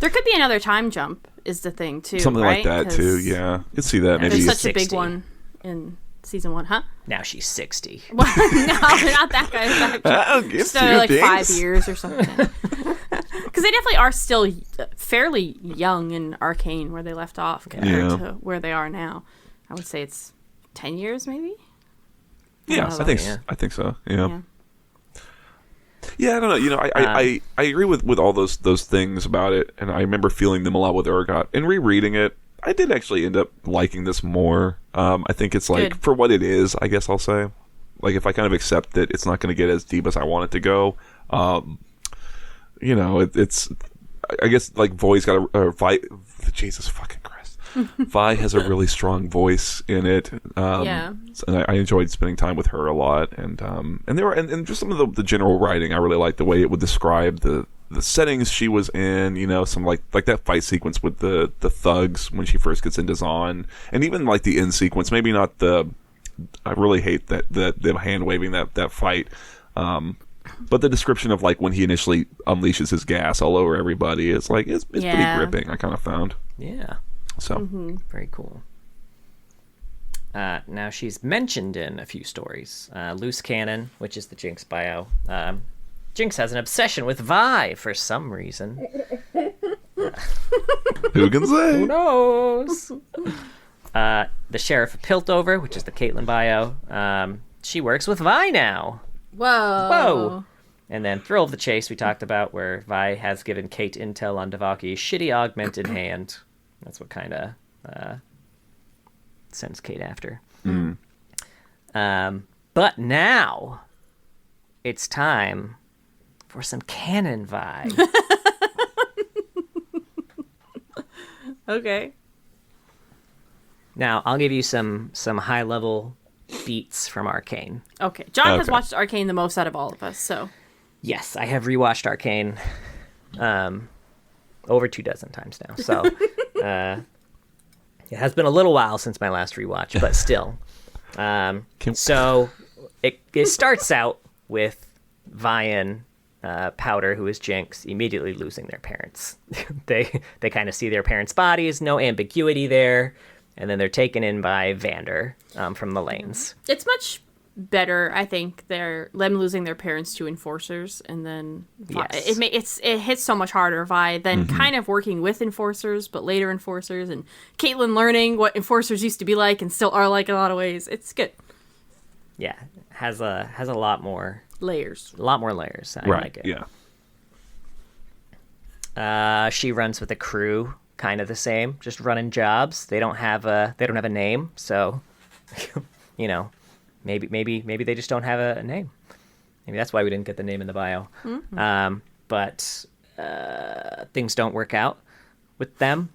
There could be another time jump is the thing too. Something right? like that too. Yeah, you can see that maybe. There's such a 60. big one in season 1, huh? Now she's 60. Well, no, not that guy. Just like 5 years or something. Because they definitely are still fairly young in Arcane where they left off compared to where they are now. I would say it's 10 years, maybe. Yes, I think so. Yeah. Yeah, I don't know. You know, I agree with all those things about it, and I remember feeling them a lot with Urgot. And rereading it, I did actually end up liking this more. I think it's like, for what it is, I guess I'll say. Like, if I kind of accept that it's not going to get as deep as I want it to go, you know, it's... I guess, like, Voi's got Jesus fucking Christ. Vi has a really strong voice in it. And I enjoyed spending time with her a lot. And there were and just some of the general writing, I really liked the way it would describe the settings she was in, you know, some like that fight sequence with the thugs when she first gets into Zon, and even like the end sequence, maybe not I really hate that the hand waving that fight, but the description of like when he initially unleashes his gas all over everybody is like it's pretty gripping, I kind of found. Yeah. So very cool. Now she's mentioned in a few stories. Loose Cannon, which is the Jinx bio. Jinx has an obsession with Vi for some reason. Who can say? Who knows? The Sheriff of Piltover, which is the Caitlyn bio. She works with Vi now. Whoa. And then Thrill of the Chase we talked about, where Vi has given Kate intel on Devaki's shitty augmented hand. That's what kind of sends Kate after. But now it's time for some canon Vi. Okay. Now I'll give you some high level beats from Arcane. Okay. John has watched Arcane the most out of all of us, so. Yes, I have rewatched Arcane over 24 times now. So it has been a little while since my last rewatch, but still. So it starts out with Vi and Powder, who is Jinx, immediately losing their parents. They kind of see their parents' bodies, no ambiguity there, and then they're taken in by Vander from the lanes. It's much better, I think, them losing their parents to enforcers, and then it hits so much harder Vi than kind of working with enforcers, but later enforcers, and Caitlyn learning what enforcers used to be like and still are like in a lot of ways. It's good. Yeah, has a lot more layers. A lot more layers. I like it. Yeah. She runs with a crew, kind of the same, just running jobs. They don't have a name, so you know. Maybe they just don't have a name. Maybe that's why we didn't get the name in the bio. But things don't work out with them.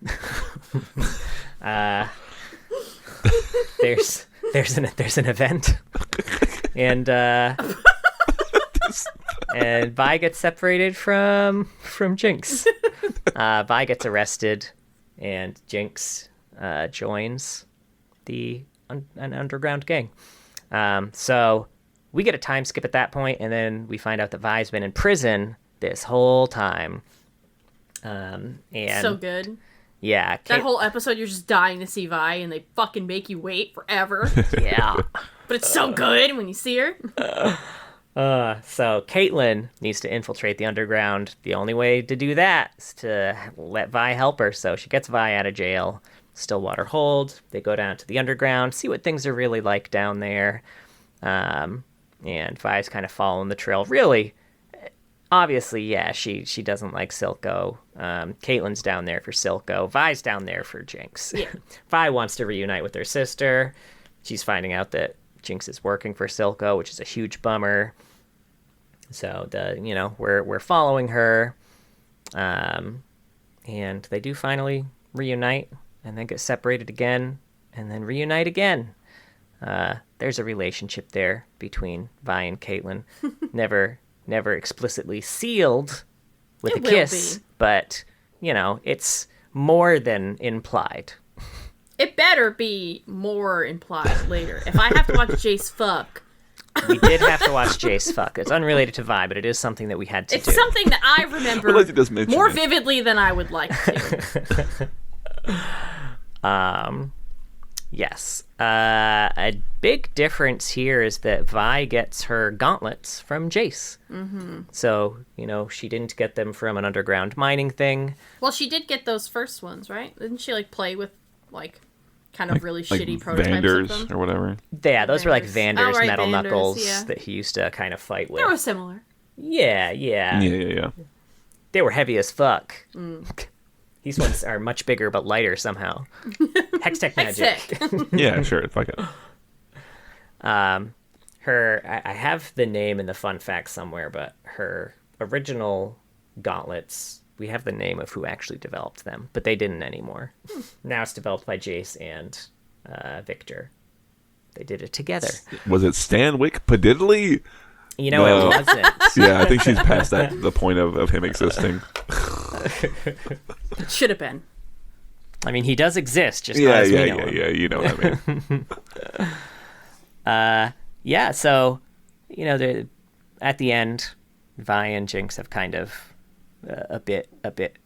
There's an event, and Vi gets separated from Jinx. Vi gets arrested, and Jinx joins an underground gang. So we get a time skip at that point, and then we find out that Vi's been in prison this whole time. And so good. Yeah. That whole episode, you're just dying to see Vi, and they fucking make you wait forever. Yeah. But it's so good when you see her. So Caitlyn needs to infiltrate the underground. The only way to do that is to let Vi help her. So she gets Vi out of jail. Stillwater Hold. They go down to the underground, see what things are really like down there. And Vi's kind of following the trail. Really, obviously, yeah, she doesn't like Silco. Caitlyn's down there for Silco. Vi's down there for Jinx. Yeah. Vi wants to reunite with her sister. She's finding out that Jinx is working for Silco, which is a huge bummer. So we're following her. And they do finally reunite. And then get separated again, and then reunite again. There's a relationship there between Vi and Caitlyn. never explicitly sealed with a kiss, but, it's more than implied. It better be more implied later. If I have to watch Jace fuck. We did have to watch Jace fuck. It's unrelated to Vi, but it is something that we had to do. It's something that I remember more vividly than I would like to. Yes. A big difference here is that Vi gets her gauntlets from Jace. Mm-hmm. So, she didn't get them from an underground mining thing. Well, she did get those first ones, right? Didn't she, play with, kind of really shitty prototypes Vanders of them? or whatever? Yeah, those were like Vander's right, metal Vanders, knuckles yeah. that he used to kind of fight with. They were similar. Yeah. Yeah. They were heavy as fuck. These ones are much bigger but lighter somehow. Hextech magic. Yeah, sure. Fuck it. I have the name and the fun fact somewhere, but her original gauntlets, we have the name of who actually developed them, but they didn't anymore. Now it's developed by Jace and Victor. They did it together. Was it Stanwyck Padiddly? It No. wasn't. Yeah, I think she's past the point of him existing. It should have been. I mean, he does exist, just not as we know him. Yeah. You know what I mean. Yeah, so, at the end, Vi and Jinx have kind of a bit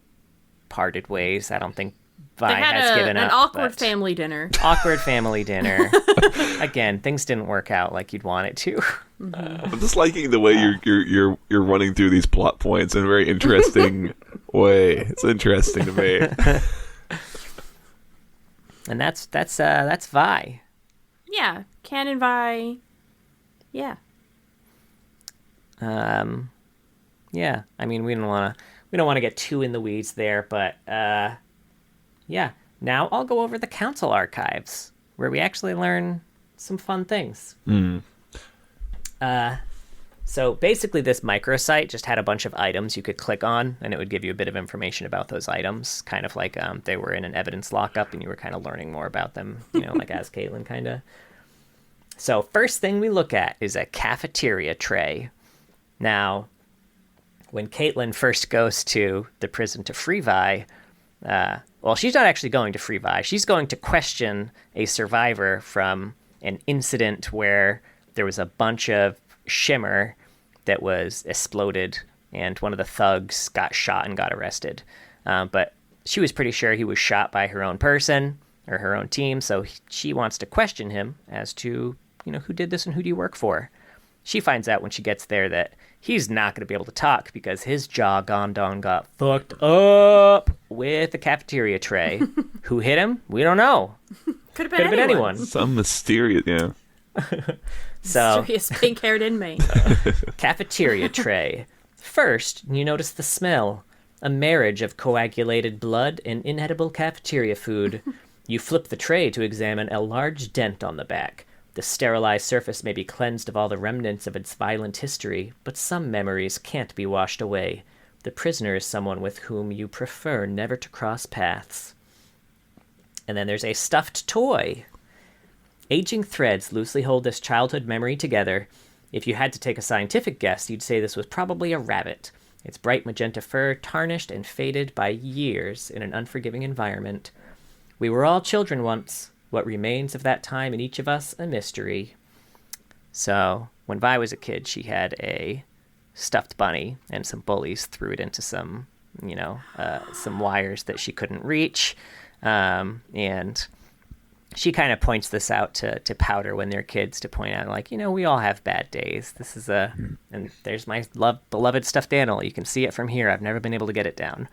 parted ways. I don't think Vi They had has given an up. awkward but- family dinner. Awkward family dinner. Again, things didn't work out like you'd want it to. I'm just liking the way you're running through these plot points in a very interesting way. It's interesting to me. And that's Vi. Yeah, Canon Vi. Yeah. Yeah. I mean, we don't want to get too in the weeds there, but yeah. Now I'll go over the council archives where we actually learn some fun things. So basically this microsite just had a bunch of items you could click on, and it would give you a bit of information about those items, kind of like they were in an evidence lockup and you were kind of learning more about them, like as Caitlin kind of. So first thing we look at is a cafeteria tray. Now, when Caitlin first goes to the prison to free Vi, well, she's not actually going to free Vi. She's going to question a survivor from an incident where there was a bunch of shimmer that was exploded, and one of the thugs got shot and got arrested. But she was pretty sure he was shot by her own person or her own team, so she wants to question him as to, who did this and who do you work for? She finds out when she gets there that he's not going to be able to talk because his jaw gondon got fucked up with a cafeteria tray. Who hit him? We don't know. Could have been anyone. Some mysterious, yeah. So, Mysterious pink-haired inmate. cafeteria tray. First, you notice the smell. A marriage of coagulated blood and inedible cafeteria food. You flip the tray to examine a large dent on the back. The sterilized surface may be cleansed of all the remnants of its violent history, but some memories can't be washed away. The prisoner is someone with whom you prefer never to cross paths. And then there's a stuffed toy. Aging threads loosely hold this childhood memory together. If you had to take a scientific guess, you'd say this was probably a rabbit. Its bright magenta fur tarnished and faded by years in an unforgiving environment. We were all children once. What remains of that time in each of us, a mystery. So, when Vi was a kid, she had a stuffed bunny, and some bullies threw it into some wires that she couldn't reach. And she kind of points this out to Powder when they're kids, to point out, we all have bad days. This is and there's my beloved stuffed animal. You can see it from here. I've never been able to get it down.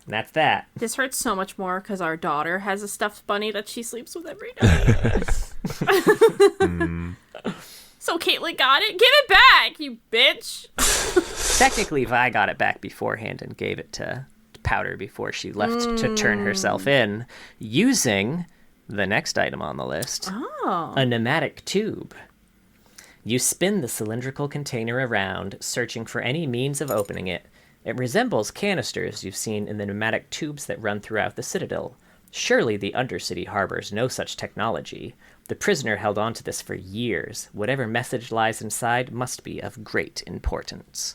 And that's that. This hurts so much more because our daughter has a stuffed bunny that she sleeps with every night. So Caitlin got it? Give it back, you bitch! Technically, Vi got it back beforehand and gave it to Powder before she left to turn herself in, using the next item on the list. Oh. A pneumatic tube. You spin the cylindrical container around, searching for any means of opening it. It resembles canisters you've seen in the pneumatic tubes that run throughout the Citadel. Surely the Undercity harbors no such technology. The prisoner held on to this for years. Whatever message lies inside must be of great importance.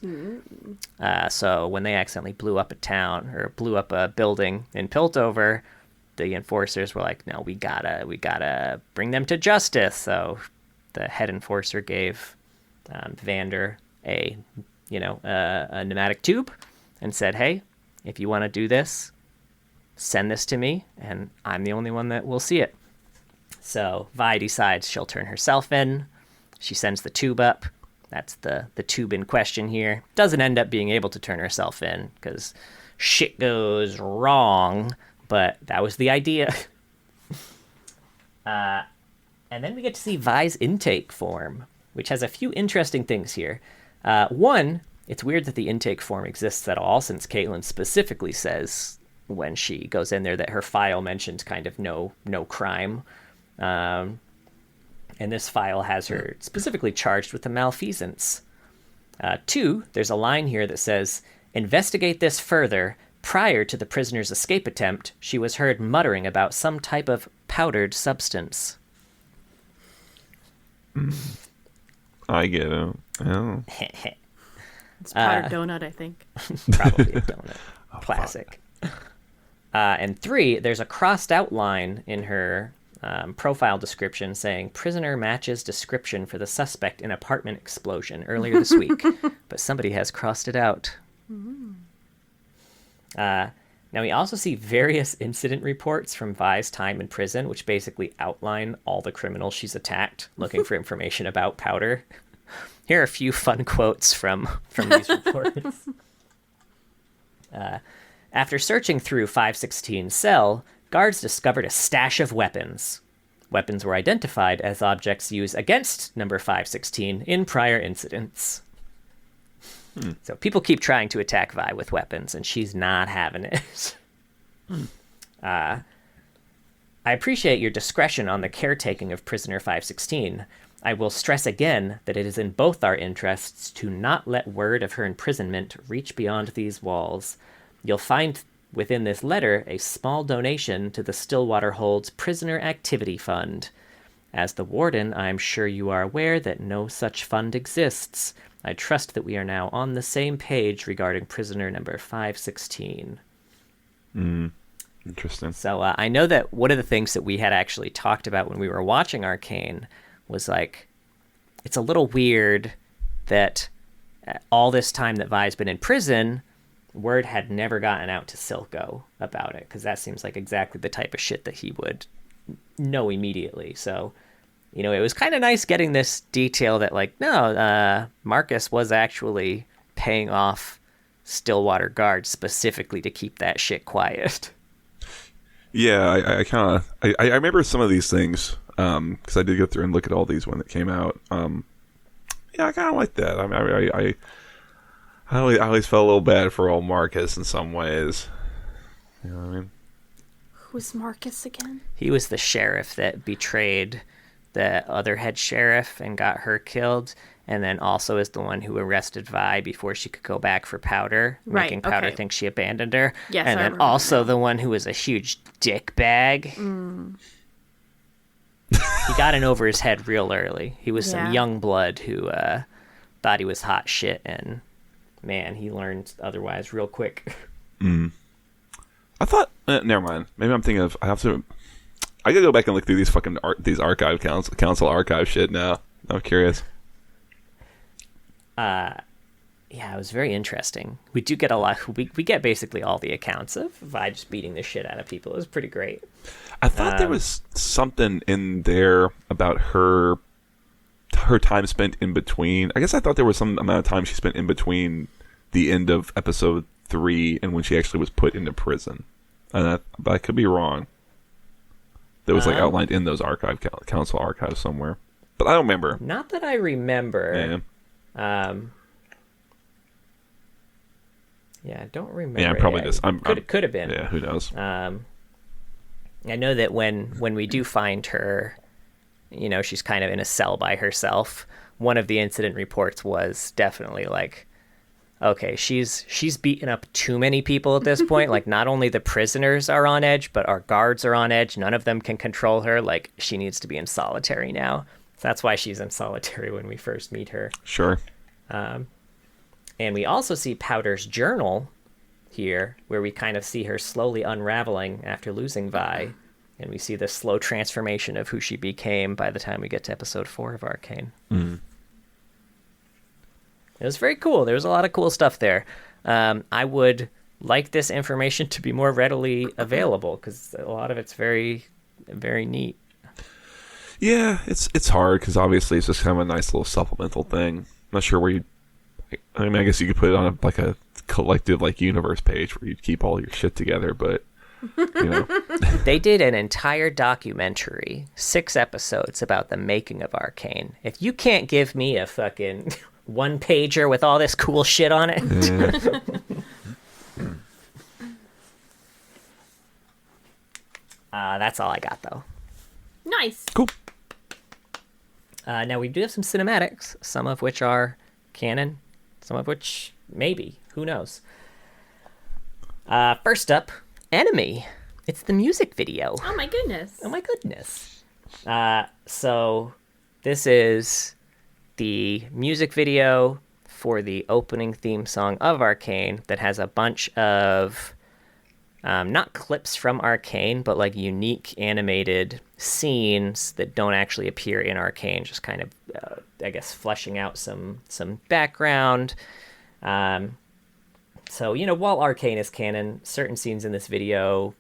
So when they accidentally blew up a town, or blew up a building in Piltover, the enforcers were like, no, we gotta bring them to justice. So the head enforcer gave Vander a pneumatic tube and said, hey, if you want to do this, send this to me, and I'm the only one that will see it. So Vi decides she'll turn herself in. She sends the tube up. That's the tube in question here. Doesn't end up being able to turn herself in because shit goes wrong, but that was the idea. And then we get to see Vi's intake form, which has a few interesting things here. One, it's weird that the intake form exists at all, since Caitlin specifically says when she goes in there that her file mentions kind of no crime. And this file has her specifically charged with a malfeasance. Two, there's a line here that says, investigate this further. Prior to the prisoner's escape attempt, she was heard muttering about some type of powdered substance. I get it. Oh. It's powdered donut, I think. Probably a donut. Classic. And three, there's a crossed out line in her profile description saying, prisoner matches description for the suspect in apartment explosion earlier this week. But somebody has crossed it out. Now we also see various incident reports from Vi's time in prison, which basically outline all the criminals she's attacked, looking for information about powder. Here are a few fun quotes from these reports. After searching through 516's cell, guards discovered a stash of weapons. Weapons were identified as objects used against number 516 in prior incidents. So people keep trying to attack Vi with weapons, and she's not having it. I appreciate your discretion on the caretaking of prisoner 516. I will stress again that it is in both our interests to not let word of her imprisonment reach beyond these walls. You'll find within this letter a small donation to the Stillwater Hold's Prisoner Activity Fund. As the warden, I'm sure you are aware that no such fund exists. I trust that we are now on the same page regarding prisoner number 516. Interesting. So I know that one of the things that we had actually talked about when we were watching Arcane was like, it's a little weird that all this time that Vi's been in prison, word had never gotten out to Silco about it, because that seems like exactly the type of shit that he would know immediately. So, you know, it was kind of nice getting this detail that, like, no, Marcus was actually paying off Stillwater guards specifically to keep that shit quiet. Yeah, I kind of I remember some of these things because I did go through and look at all these when it came out. Yeah, I kind of like that. I mean, I always felt a little bad for old Marcus in some ways. You know what I mean? Who's Marcus again? He was the sheriff that betrayed the other head sheriff and got her killed, and then also is the one who arrested Vi before she could go back for Powder, Right, making Powder okay. think she abandoned her. Yes, and I then remember also now. the one who was a huge dick bag. He got in over his head real early. He was Yeah. some young blood who thought he was hot shit, and man, he learned otherwise real quick. I thought, never mind. Maybe I'm thinking of. I gotta go back and look through these fucking these archive council archive shit now. I'm curious. Yeah, it was very interesting. We do get a lot. We get basically all the accounts of Vi just beating the shit out of people. It was pretty great. I thought there was something in there about her time spent in between. I guess I thought there was some amount of time she spent in between the end of episode 3 and when she actually was put into prison. And but I could be wrong. That was like outlined in those council archives somewhere, but I don't remember. Not that I remember. Yeah. Yeah, I don't remember. Yeah, probably it. just. Could have been. Yeah, who knows? I know that when we do find her, you know, she's kind of in a cell by herself. One of the incident reports was definitely like, okay, she's beaten up too many people at this point. Like, not only the prisoners are on edge, but our guards are on edge. None of them can control her. Like, she needs to be in solitary now. So that's why she's in solitary when we first meet her. Sure. And we also see Powder's journal here, where we kind of see her slowly unraveling after losing Vi. And we see the slow transformation of who she became by the time we get to episode 4 of Arcane. Mm. It was very cool. There was a lot of cool stuff there. I would like this information to be more readily available, because a lot of it's very, very neat. Yeah, it's hard because obviously it's just kind of a nice little supplemental thing. I'm not sure where you. I mean, I guess you could put it on a collective universe page where you'd keep all your shit together, but They did an entire documentary, 6 episodes about the making of Arcane. If you can't give me a fucking one pager with all this cool shit on it. That's all I got, though. Nice. Cool. Now, we do have some cinematics, some of which are canon, some of which maybe. Who knows? First up, Enemy. It's the music video. Oh my goodness. Oh my goodness. So this is the music video for the opening theme song of Arcane that has a bunch of not clips from Arcane, but like unique animated scenes that don't actually appear in Arcane, just kind of, I guess, fleshing out some background. So, while Arcane is canon, certain scenes in this video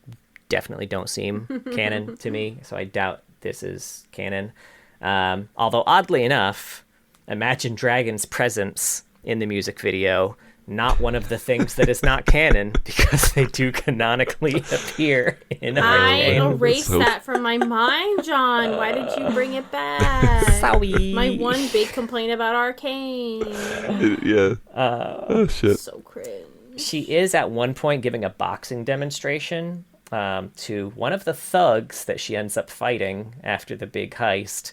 definitely don't seem canon to me, so I doubt this is canon. Although, oddly enough, Imagine Dragons' presence in the music video, not one of the things that is not canon, because they do canonically appear in Arcane. I erased that from my mind, John. Why did you bring it back? Sorry. My one big complaint about Arcane. Yeah. Oh, shit. So cringe. She is at one point giving a boxing demonstration to one of the thugs that she ends up fighting after the big heist,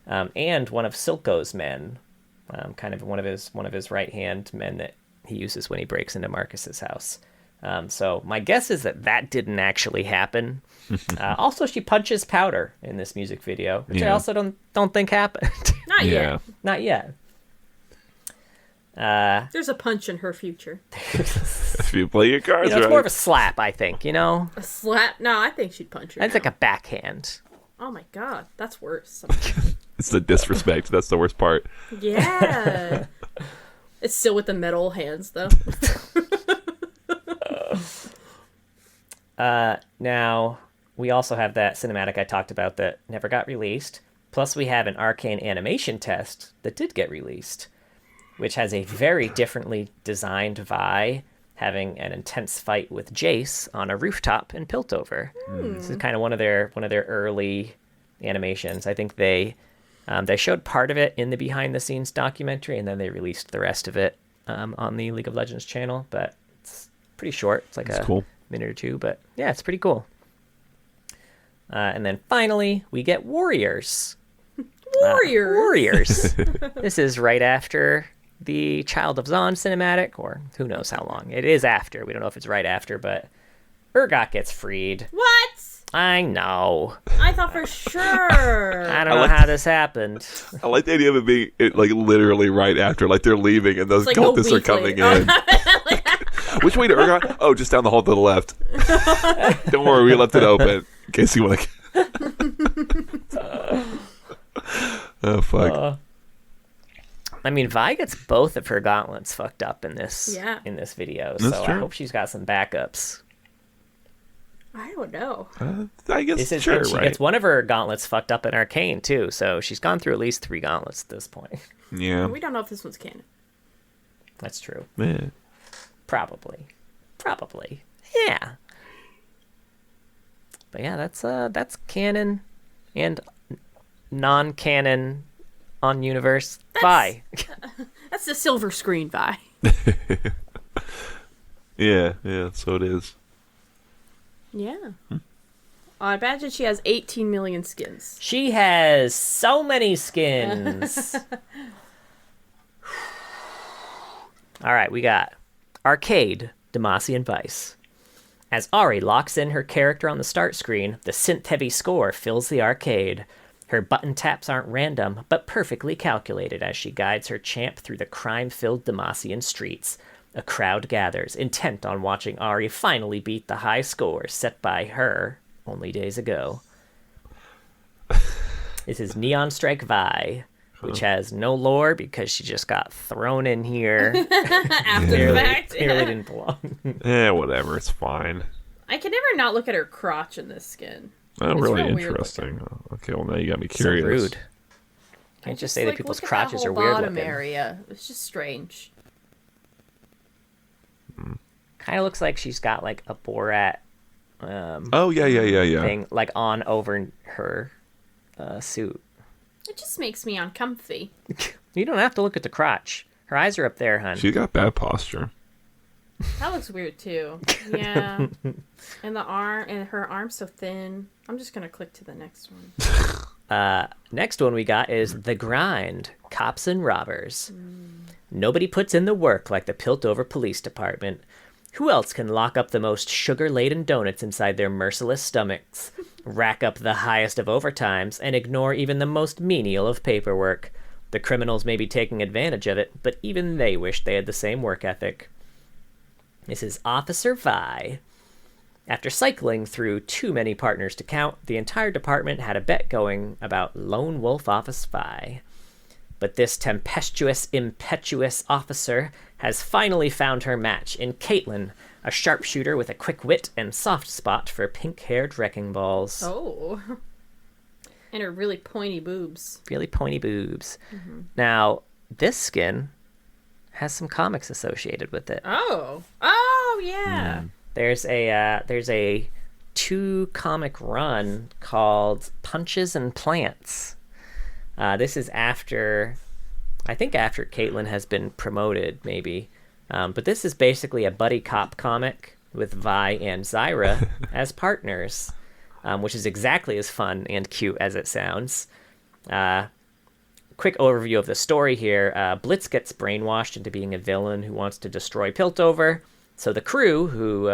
and one of Silco's men, kind of one of his right-hand men that he uses when he breaks into Marcus's house. So my guess is that didn't actually happen. Also, she punches Powder in this music video, which I also don't think happened. Not yet. Not yet. There's a punch in her future. If you play your cards right. It's more of a slap, I think, A slap? No, I think she'd punch her. It's like a backhand. Oh my god, that's worse. It's the disrespect. That's the worst part. Yeah. It's still with the metal hands, though. Now, we also have that cinematic I talked about that never got released. Plus, we have an Arcane animation test that did get released, which has a very differently designed Vi having an intense fight with Jace on a rooftop in Piltover. This is kind of one of their early animations. I think they showed part of it in the behind-the-scenes documentary, and then they released the rest of it on the League of Legends channel. But it's pretty short. It's like a minute or two. But yeah, it's pretty cool. And then finally, we get Warriors. Warriors. This is right after the Child of Zon cinematic, or who knows how long. It is after. We don't know if it's right after, but Urgot gets freed. What? I know. I thought for sure. I don't know how this happened. I like the idea of it being literally right after, like they're leaving and those cultists are coming in. Which way to Urgot? Oh, just down the hall to the left. Don't worry, we left it open in case you want to. Oh fuck. I mean, Vi gets both of her gauntlets fucked up in this video, That's so true. I hope she's got some backups. I don't know. I guess She gets one of her gauntlets fucked up in Arcane too, so she's gone through at least 3 gauntlets at this point. Yeah. We don't know if this one's canon. That's true. Man. Probably. Yeah. But yeah, that's canon and non-canon on universe. Vi. That's the silver screen Vi. Yeah, so it is. Yeah. I imagine she has 18 million skins. She has so many skins. All right, we got Arcade, Demacian Vice. As Ari locks in her character on the start screen, the synth-heavy score fills the arcade. Her button taps aren't random, but perfectly calculated as she guides her champ through the crime-filled Demacian streets. A crowd gathers, intent on watching Ari finally beat the high score set by her only days ago. This is Neon Strike Vi which has no lore because she just got thrown in here. After the fact. Clearly didn't belong. Whatever. It's fine. I can never not look at her crotch in this skin. Oh, It's really real weird interesting. looking. Okay, well, now you got me So curious. rude. Can't just say that people's look at crotches that are whole weird bottom looking. area. It's just strange. Kind of looks like she's got like a Borat Oh, yeah. thing like on over her suit. It just makes me uncomfy. You don't have to look at the crotch. Her eyes are up there, hon. She got bad posture. That looks weird too. Yeah. And the arm, and her arm's so thin. I'm just gonna click to the next one. Next one we got is The Grind, Cops and Robbers. Nobody puts in the work like the Piltover Police Department. Who else can lock up the most sugar-laden donuts inside their merciless stomachs, rack up the highest of overtimes, and ignore even the most menial of paperwork? The criminals may be taking advantage of it, but even they wish they had the same work ethic. This is Officer Vi. After cycling through too many partners to count, the entire department had a bet going about Lone Wolf Office Vi. But this tempestuous, impetuous officer has finally found her match in Caitlin, a sharpshooter with a quick wit and soft spot for pink-haired wrecking balls. Oh. And her really pointy boobs. Really pointy boobs. Now, this skin has some comics associated with it. Oh. Oh, yeah. There's a 2-comic run called Punches and Plants. This is after Caitlin has been promoted, maybe. But this is basically a buddy cop comic with Vi and Zyra as partners, which is exactly as fun and cute as it sounds. Quick overview of the story here. Blitz gets brainwashed into being a villain who wants to destroy Piltover. So the crew, who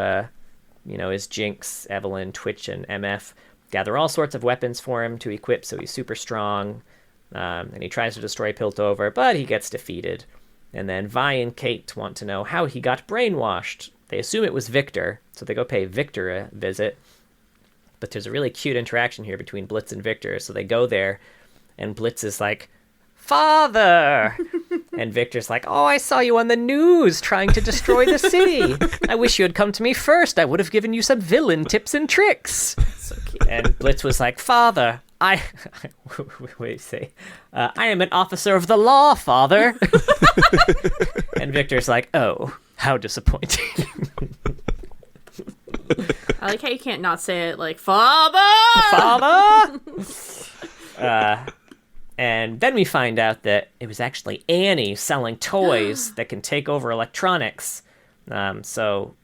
is Jinx, Evelyn, Twitch, and MF, gather all sorts of weapons for him to equip so he's super strong. And he tries to destroy Piltover, but he gets defeated. And then Vi and Kate want to know how he got brainwashed. They assume it was Victor, so they go pay Victor a visit. But there's a really cute interaction here between Blitz and Victor, so they go there, and Blitz is like, "Father!" And Victor's like, "Oh, I saw you on the news trying to destroy the city. I wish you had come to me first. I would have given you some villain tips and tricks." So cute. And Blitz was like, "Father, I am an officer of the law, Father." And Victor's like, "Oh, how disappointing." I like how you can't not say it like, "Father!" Father! And then we find out that it was actually Annie selling toys that can take over electronics. So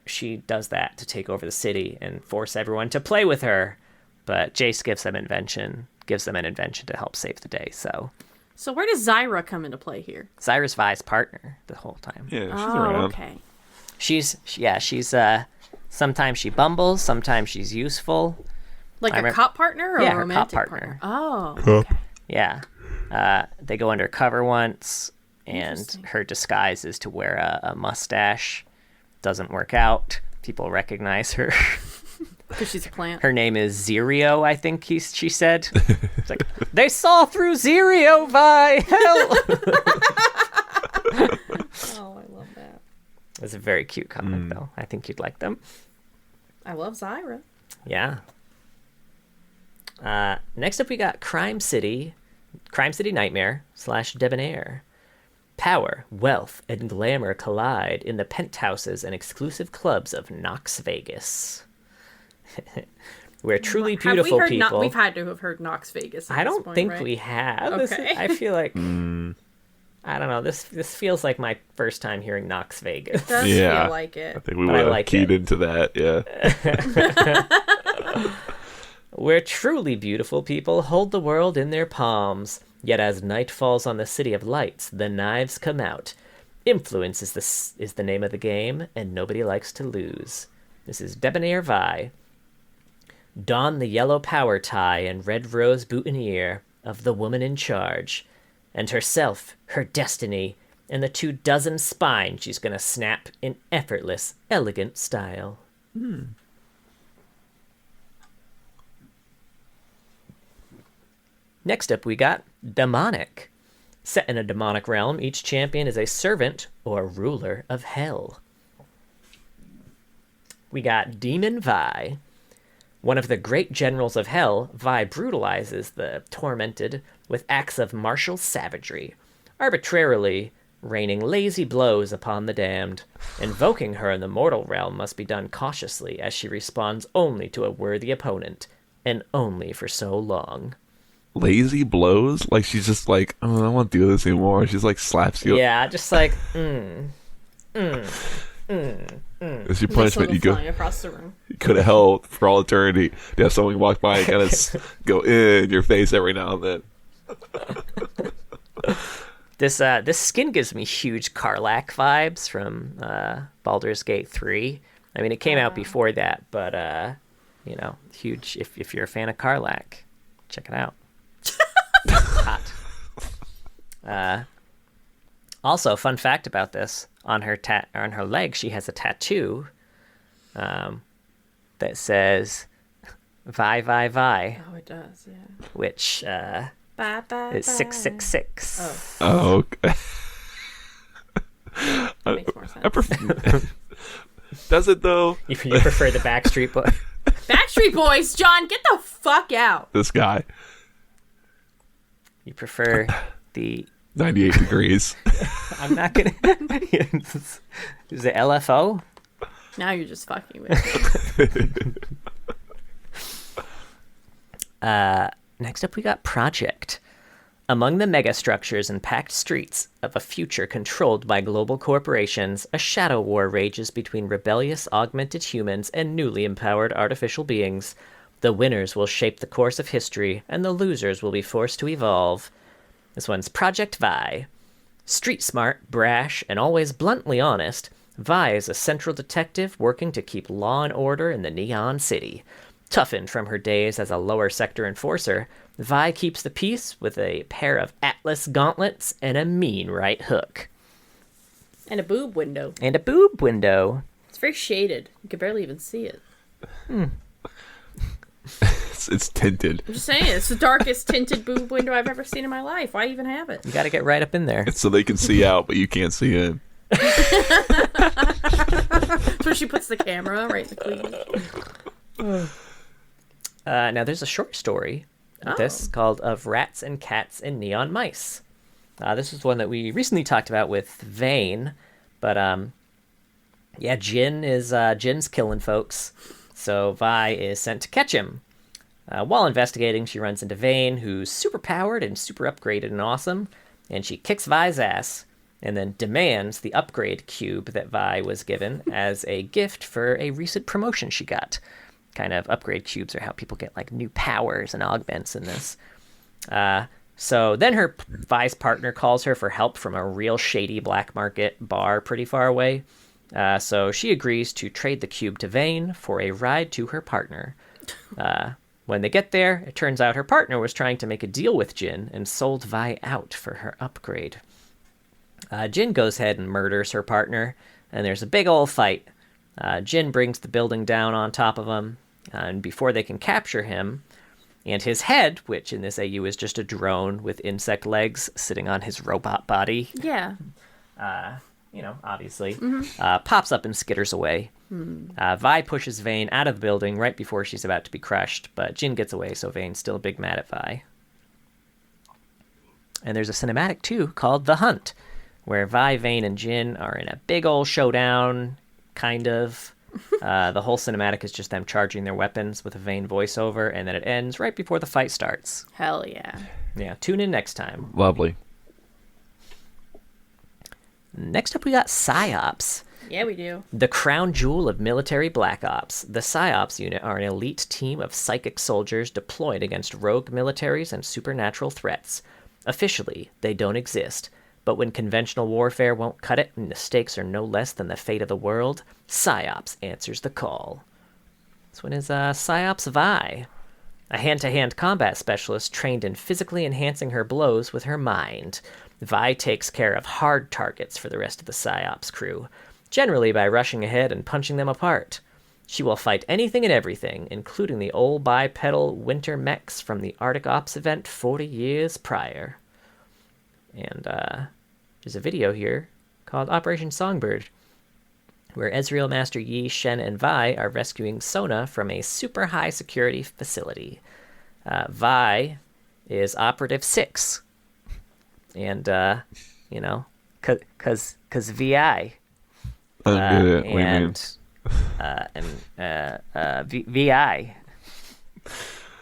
she does that to take over the city and force everyone to play with her. But Jace gives them an invention to help save the day. So So where does Zyra come into play here? Zyra's Vi's partner the whole time. Yeah, she's Oh, around. okay. She's sometimes she bumbles, sometimes she's useful. Like I a cop partner or Yeah, a her romantic cop partner. Oh, okay. Yeah. They go undercover once, and Interesting. her disguise is to wear a mustache. Doesn't work out. People recognize her. Because she's a plant. Her name is Zerio, I think she said. It's like, "They saw through Zerio, Vi! Help!" Oh, I love that. It's a very cute comic, though. I think you'd like them. I love Zyra. Yeah. Next up, we got Crime City Nightmare / Debonair. Power, wealth, and glamour collide in the penthouses and exclusive clubs of Knox Vegas. Where truly beautiful people... We've had to have heard Knox Vegas. I don't think right? we have. Okay. I feel like... I don't know. This feels like my first time hearing Knox Vegas. It does Yeah. feel like I it. think we But would I have like keyed it. into that, yeah. Where truly beautiful people hold the world in their palms. Yet as night falls on the City of Lights, the knives come out. Influence is the name of the game, and nobody likes to lose. This is Debonair Vi. Don the yellow power tie and red rose boutonniere of the woman in charge. And herself, her destiny, and the 24 spines she's gonna snap in effortless, elegant style. Next up, we got Demonic, Set in a demonic realm, each champion is a servant or ruler of hell. We got Demon Vi. One of the great generals of hell, Vi brutalizes the tormented with acts of martial savagery, arbitrarily raining lazy blows upon the damned. Invoking her in the mortal realm must be done cautiously, as she responds only to a worthy opponent, and only for so long. Lazy blows? Like, she's just like, oh, I don't want to do this anymore. She's like, slaps you. Yeah, just like, It's your punishment. You go across the room. You could have held for all eternity to have someone walk by and kind of go in your face every now and then. This skin gives me huge Karlach vibes from Baldur's Gate 3. I mean, it came out before that, but huge. If you're a fan of Karlach, check it out. Hot. Also, fun fact about this: on her leg, she has a tattoo that says "Vi Vi Vi." Oh, it does, yeah. Which Bye, bye, is bye. 666. Oh, okay. That makes more sense. Does it though? You prefer the Backstreet Boys? Backstreet Boys, John, get the fuck out. This guy. You prefer the 98 degrees. I'm not gonna. Is it LFO? Now you're just fucking with me. Next up, we got Project. Among the megastructures and packed streets of a future controlled by global corporations, a shadow war rages between rebellious augmented humans and newly empowered artificial beings. The winners will shape the course of history, and the losers will be forced to evolve. This one's Project Vi. Street smart, brash, and always bluntly honest, Vi is a central detective working to keep law and order in the Neon City. Toughened from her days as a lower sector enforcer, Vi keeps the peace with a pair of Atlas gauntlets and a mean right hook. And a boob window. It's very shaded. You can barely even see it. It's tinted. I'm just saying, it's the darkest tinted boob window I've ever seen in my life. Why even have it? You gotta get right up in there. It's so they can see out, but you can't see in. That's where she puts the camera, right in the cleavage. Now, there's a short story with this called Of Rats and Cats and Neon Mice. This is one that we recently talked about with Vane, but Jin's killing folks, so Vi is sent to catch him. While investigating, she runs into Vane, who's super powered and super upgraded and awesome, and she kicks Vi's ass, and then demands the upgrade cube that Vi was given as a gift for a recent promotion she got. Kind of upgrade cubes are how people get like new powers and augments in this. So then Vi's partner calls her for help from a real shady black market bar pretty far away. So she agrees to trade the cube to Vane for a ride to her partner. When they get there, it turns out her partner was trying to make a deal with Jin and sold Vi out for her upgrade. Jin goes ahead and murders her partner, and there's a big old fight. Jin brings the building down on top of him, and before they can capture him, and his head, which in this AU is just a drone with insect legs sitting on his robot body. Yeah. Obviously, pops up and skitters away. Vi pushes Vane out of the building right before she's about to be crushed, but Jin gets away, so Vane's still big mad at Vi. And there's a cinematic, too, called The Hunt, where Vi, Vane, and Jin are in a big old showdown, kind of. The whole cinematic is just them charging their weapons with a Vane voiceover, and then it ends right before the fight starts. Hell yeah. Yeah, tune in next time. Lovely. Next up, we got PsyOps. Yeah, we do. The crown jewel of military black ops. The PsyOps unit are an elite team of psychic soldiers deployed against rogue militaries and supernatural threats. Officially, they don't exist, but when conventional warfare won't cut it and the stakes are no less than the fate of the world, PsyOps answers the call. This one is PsyOps Vi, a hand-to-hand combat specialist trained in physically enhancing her blows with her mind. Vi takes care of hard targets for the rest of the PsyOps crew, generally by rushing ahead and punching them apart. She will fight anything and everything, including the old bipedal winter mechs from the Arctic Ops event 40 years prior. And there's a video here called Operation Songbird, where Ezreal, Master Yi, Shen, and Vi are rescuing Sona from a super high security facility. Vi is Operative 6. And, because VI. VI.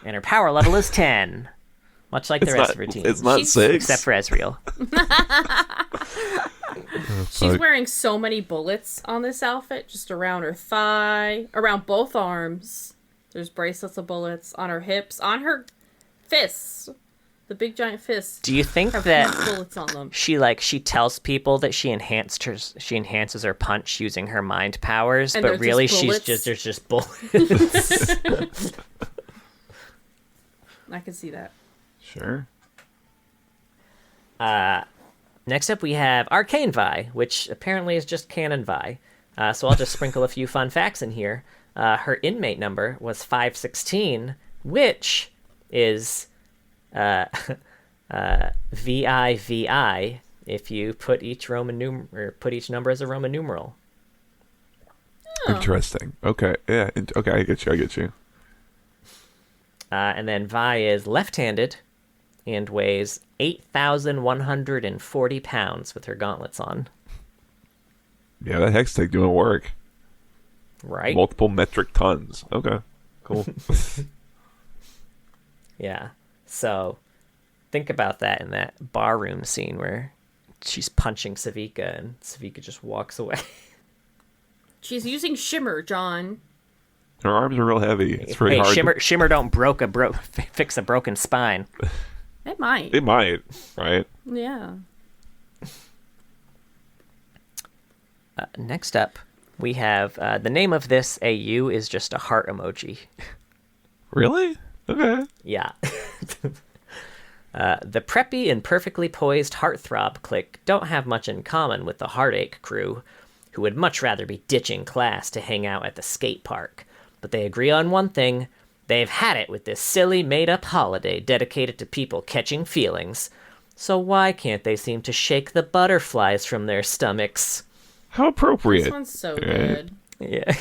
And her power level is 10. Much like the rest of her team. It's not 6. Except for Ezreal. She's wearing so many bullets on this outfit, just around her thigh, around both arms. There's bracelets of bullets on her hips, on her fists. The big giant fists. Do you think have that bullets on them. she tells people that she enhances her punch using her mind powers, and but really there's just bullets. I can see that. Sure. Next up, we have Arcane Vi, which apparently is just canon Vi. So I'll just sprinkle a few fun facts in here. Her inmate number was 516, which is VIVI if you put each put each number as a Roman numeral. Oh. Interesting. Okay. Yeah. Okay. I get you. And then Vi is left-handed and weighs 8,140 pounds with her gauntlets on. Yeah, that Hextech doing work. Right. Multiple metric tons. Okay. Cool. Yeah. So think about that in that barroom scene where she's punching Savika and Savika just walks away. She's using shimmer, John. Her arms are real heavy. It's pretty hard. Shimmer don't fix a broken spine. It might. It might, right? Yeah. Next up, we have the name of this AU is just a heart emoji. Really? Okay. Yeah. The preppy and perfectly poised heartthrob clique don't have much in common with the heartache crew, who would much rather be ditching class to hang out at the skate park. But they agree on one thing. They've had it with this silly made-up holiday dedicated to people catching feelings. So why can't they seem to shake the butterflies from their stomachs? How appropriate. This one's so good. Yeah.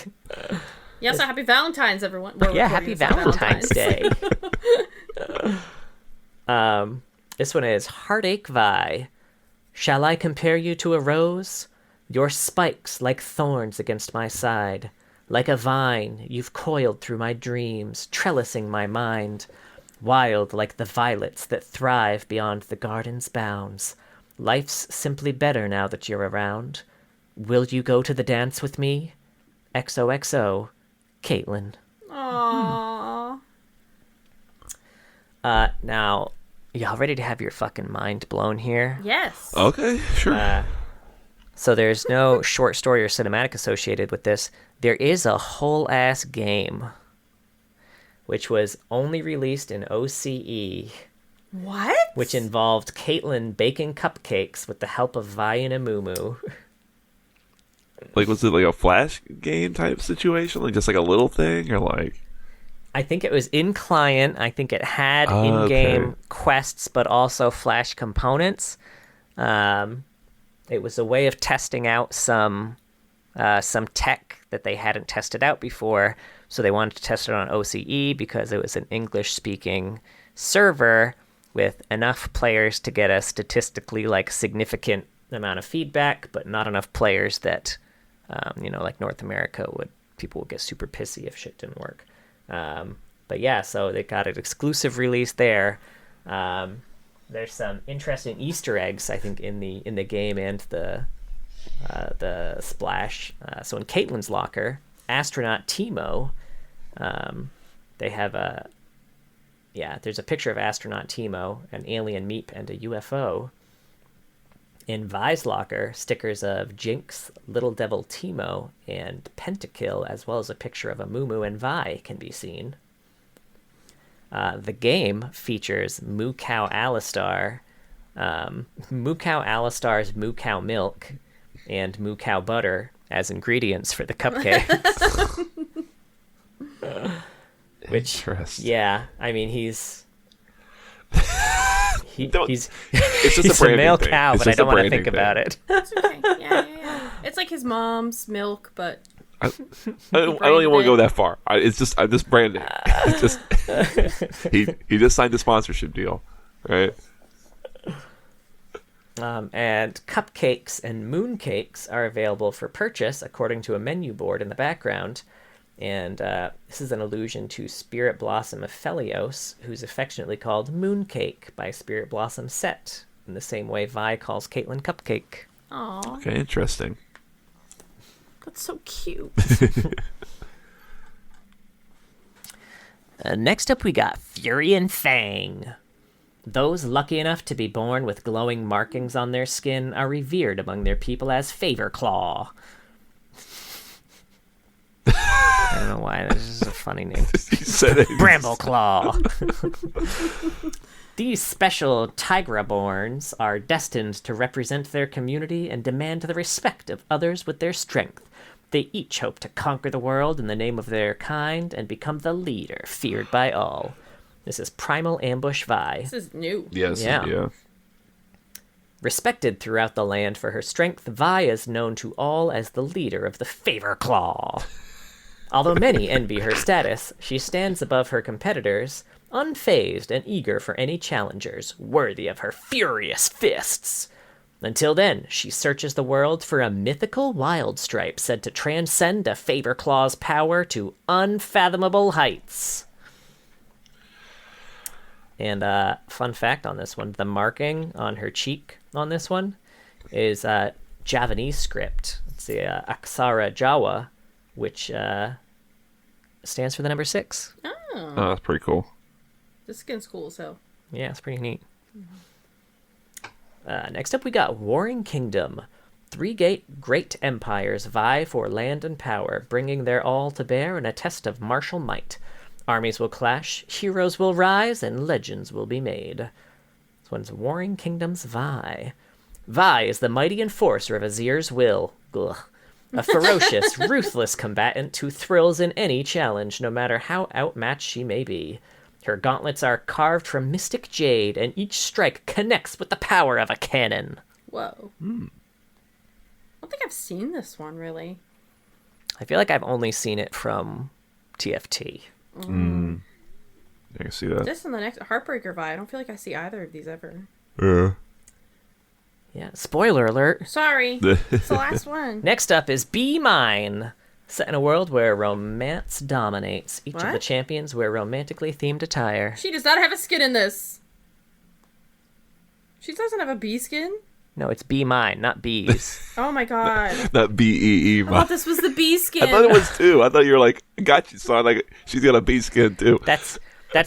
Yeah, so happy Valentine's, everyone. Yeah, happy Valentine's Day. This one is Heartache Vi. Shall I compare you to a rose? Your spikes like thorns against my side. Like a vine, you've coiled through my dreams, trellising my mind. Wild like the violets that thrive beyond the garden's bounds. Life's simply better now that you're around. Will you go to the dance with me? XOXO, Caitlin. Aww. Now, y'all ready to have your fucking mind blown here? Yes. Okay, sure. So there's no short story or cinematic associated with this. There is a whole-ass game, which was only released in OCE. What? Which involved Caitlyn baking cupcakes with the help of Vi and Amumu. Like, was it like a Flash game type situation? Like, just like a little thing? Or like... I think it was in client. I think it had in-game quests, but also Flash components. It was a way of testing out some tech that they hadn't tested out before. So they wanted to test it on OCE because it was an English-speaking server with enough players to get a statistically significant amount of feedback, but not enough players that, like North America people would get super pissy if shit didn't work. But yeah, so they got an exclusive release there. There's some interesting Easter eggs, I think, in the game and the splash. So in Caitlyn's locker, astronaut Timo, there's a picture of astronaut Timo, an alien meep, and a UFO. In Vi's locker, stickers of Jinx, Little Devil Timo, and Pentakill, as well as a picture of Amumu and Vi can be seen. The game features Moo Cow Alistar, Moo Cow Alistar's Moo Cow Milk, and Moo Cow Butter as ingredients for the cupcakes. Which, Interesting. yeah, I mean, he's It's just he's a a branding male thing. cow, It's but I just a don't want to branding think about thing. it. It's okay. Yeah. It's like his mom's milk, but I don't even want to go that far. It's just branding. It's just he just signed a sponsorship deal, right? And cupcakes and mooncakes are available for purchase according to a menu board in the background. And this is an allusion to Spirit Blossom of Phelios, who's affectionately called Mooncake by Spirit Blossom Set, in the same way Vi calls Caitlin Cupcake. aw, Okay, interesting. that's so cute. Next up, we got Fury and Fang. Those lucky enough to be born with glowing markings on their skin are revered among their people as Favor Claw. I don't know why. This is a funny name. He said it. Bramble Claw. These special Tigraborns are destined to represent their community and demand the respect of others with their strength. They each hope to conquer the world in the name of their kind and become the leader feared by all. This is Primal Ambush Vi. This is new. Yes. Yeah. Yeah. Respected throughout the land for her strength, Vi is known to all as the leader of the Favor Claw. Although many envy her status, she stands above her competitors, unfazed and eager for any challengers worthy of her furious fists. Until then, she searches the world for a mythical wild stripe said to transcend a Favor Claw's power to unfathomable heights. And fun fact on this one, the marking on her cheek on this one is Javanese script. It's the Aksara Jawa, which stands for the number 6. Oh, That's pretty cool. this skin's cool as hell. Yeah, it's pretty neat. Next up, we got Warring Kingdom. 3 great empires vie for land and power, bringing their all to bear in a test of martial might. Armies will clash, heroes will rise, and legends will be made. This one's Warring Kingdoms Vi. Vi is the mighty enforcer of Azir's will. Ugh. A ferocious, ruthless combatant who thrills in any challenge, no matter how outmatched she may be. Her gauntlets are carved from mystic jade, and each strike connects with the power of a cannon. Whoa. I don't think I've seen this one, really. I feel like I've only seen it from TFT. I can see that. This and the next Heartbreaker Vi. I don't feel like I see either of these ever. Yeah. Yeah, spoiler alert. Sorry. It's the last one. Next up is Be Mine. Set in a world where romance dominates. Each of the What? champions wear romantically themed attire. She does not have a skin in this. She doesn't have a bee skin? No, it's Be Mine, not bees. Oh my god. That BEE. I thought this was the bee skin. I thought it was too. I thought you were like, got you, son. Like she's got a bee skin too. That's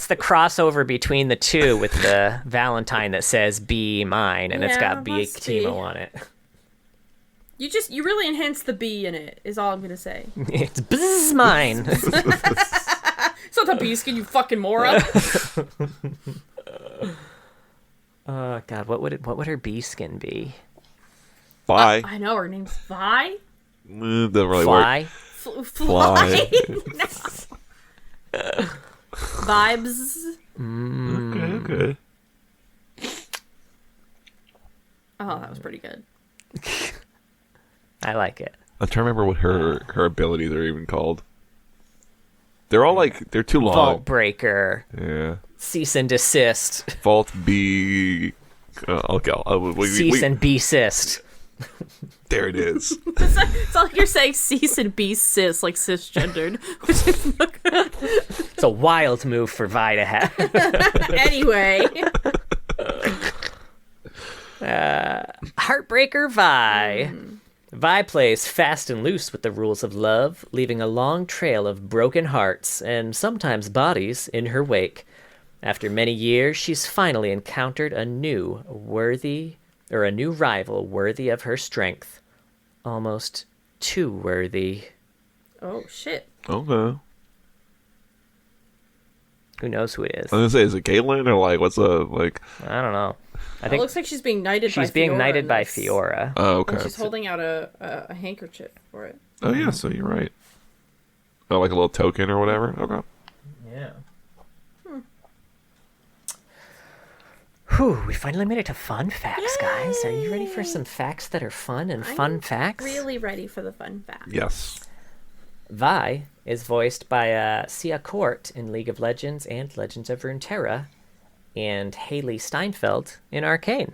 the crossover between the two with the Valentine that says Be Mine, and it's Yeah, got Be must be. Timo on it. You really enhanced the bee in it, is all I'm gonna say. It's Bzz Mine. It's not the bee skin, you fucking moron. Oh god, what would her bee skin be? Bye. I know, her name's Vi? Doesn't really work. Fly? Fly? No. Vibes. Okay. Oh, that was pretty good. I like it. I'm trying to remember what her abilities are even called. They're all like they're too long. Vault Breaker. Yeah. Cease and desist. Vault B. Okay. Cease and desist. There it is. It's all like you're saying cease and be cis, like cisgendered. Which is It's a wild move for Vi to have. anyway. Heartbreaker Vi. Vi plays fast and loose with the rules of love, leaving a long trail of broken hearts and sometimes bodies in her wake. After many years, she's finally encountered a new rival worthy of her strength. Almost too worthy. Oh shit. Okay. Who knows who it is? I was gonna say, is it Caitlyn or like what's like? I don't know. I It think looks like she's being knighted by she's being Fiora knighted in by this. Fiora. Oh, okay. And she's holding out a handkerchief for it. Oh yeah, so you're right. Oh, like a little token or whatever. Okay. Yeah. Whew, we finally made it to fun facts, guys. Are you ready for some facts that are fun and fun facts? Really ready for the fun facts. Yes. Vi is voiced by Sia Court in League of Legends and Legends of Runeterra, and Haley Steinfeld in Arcane.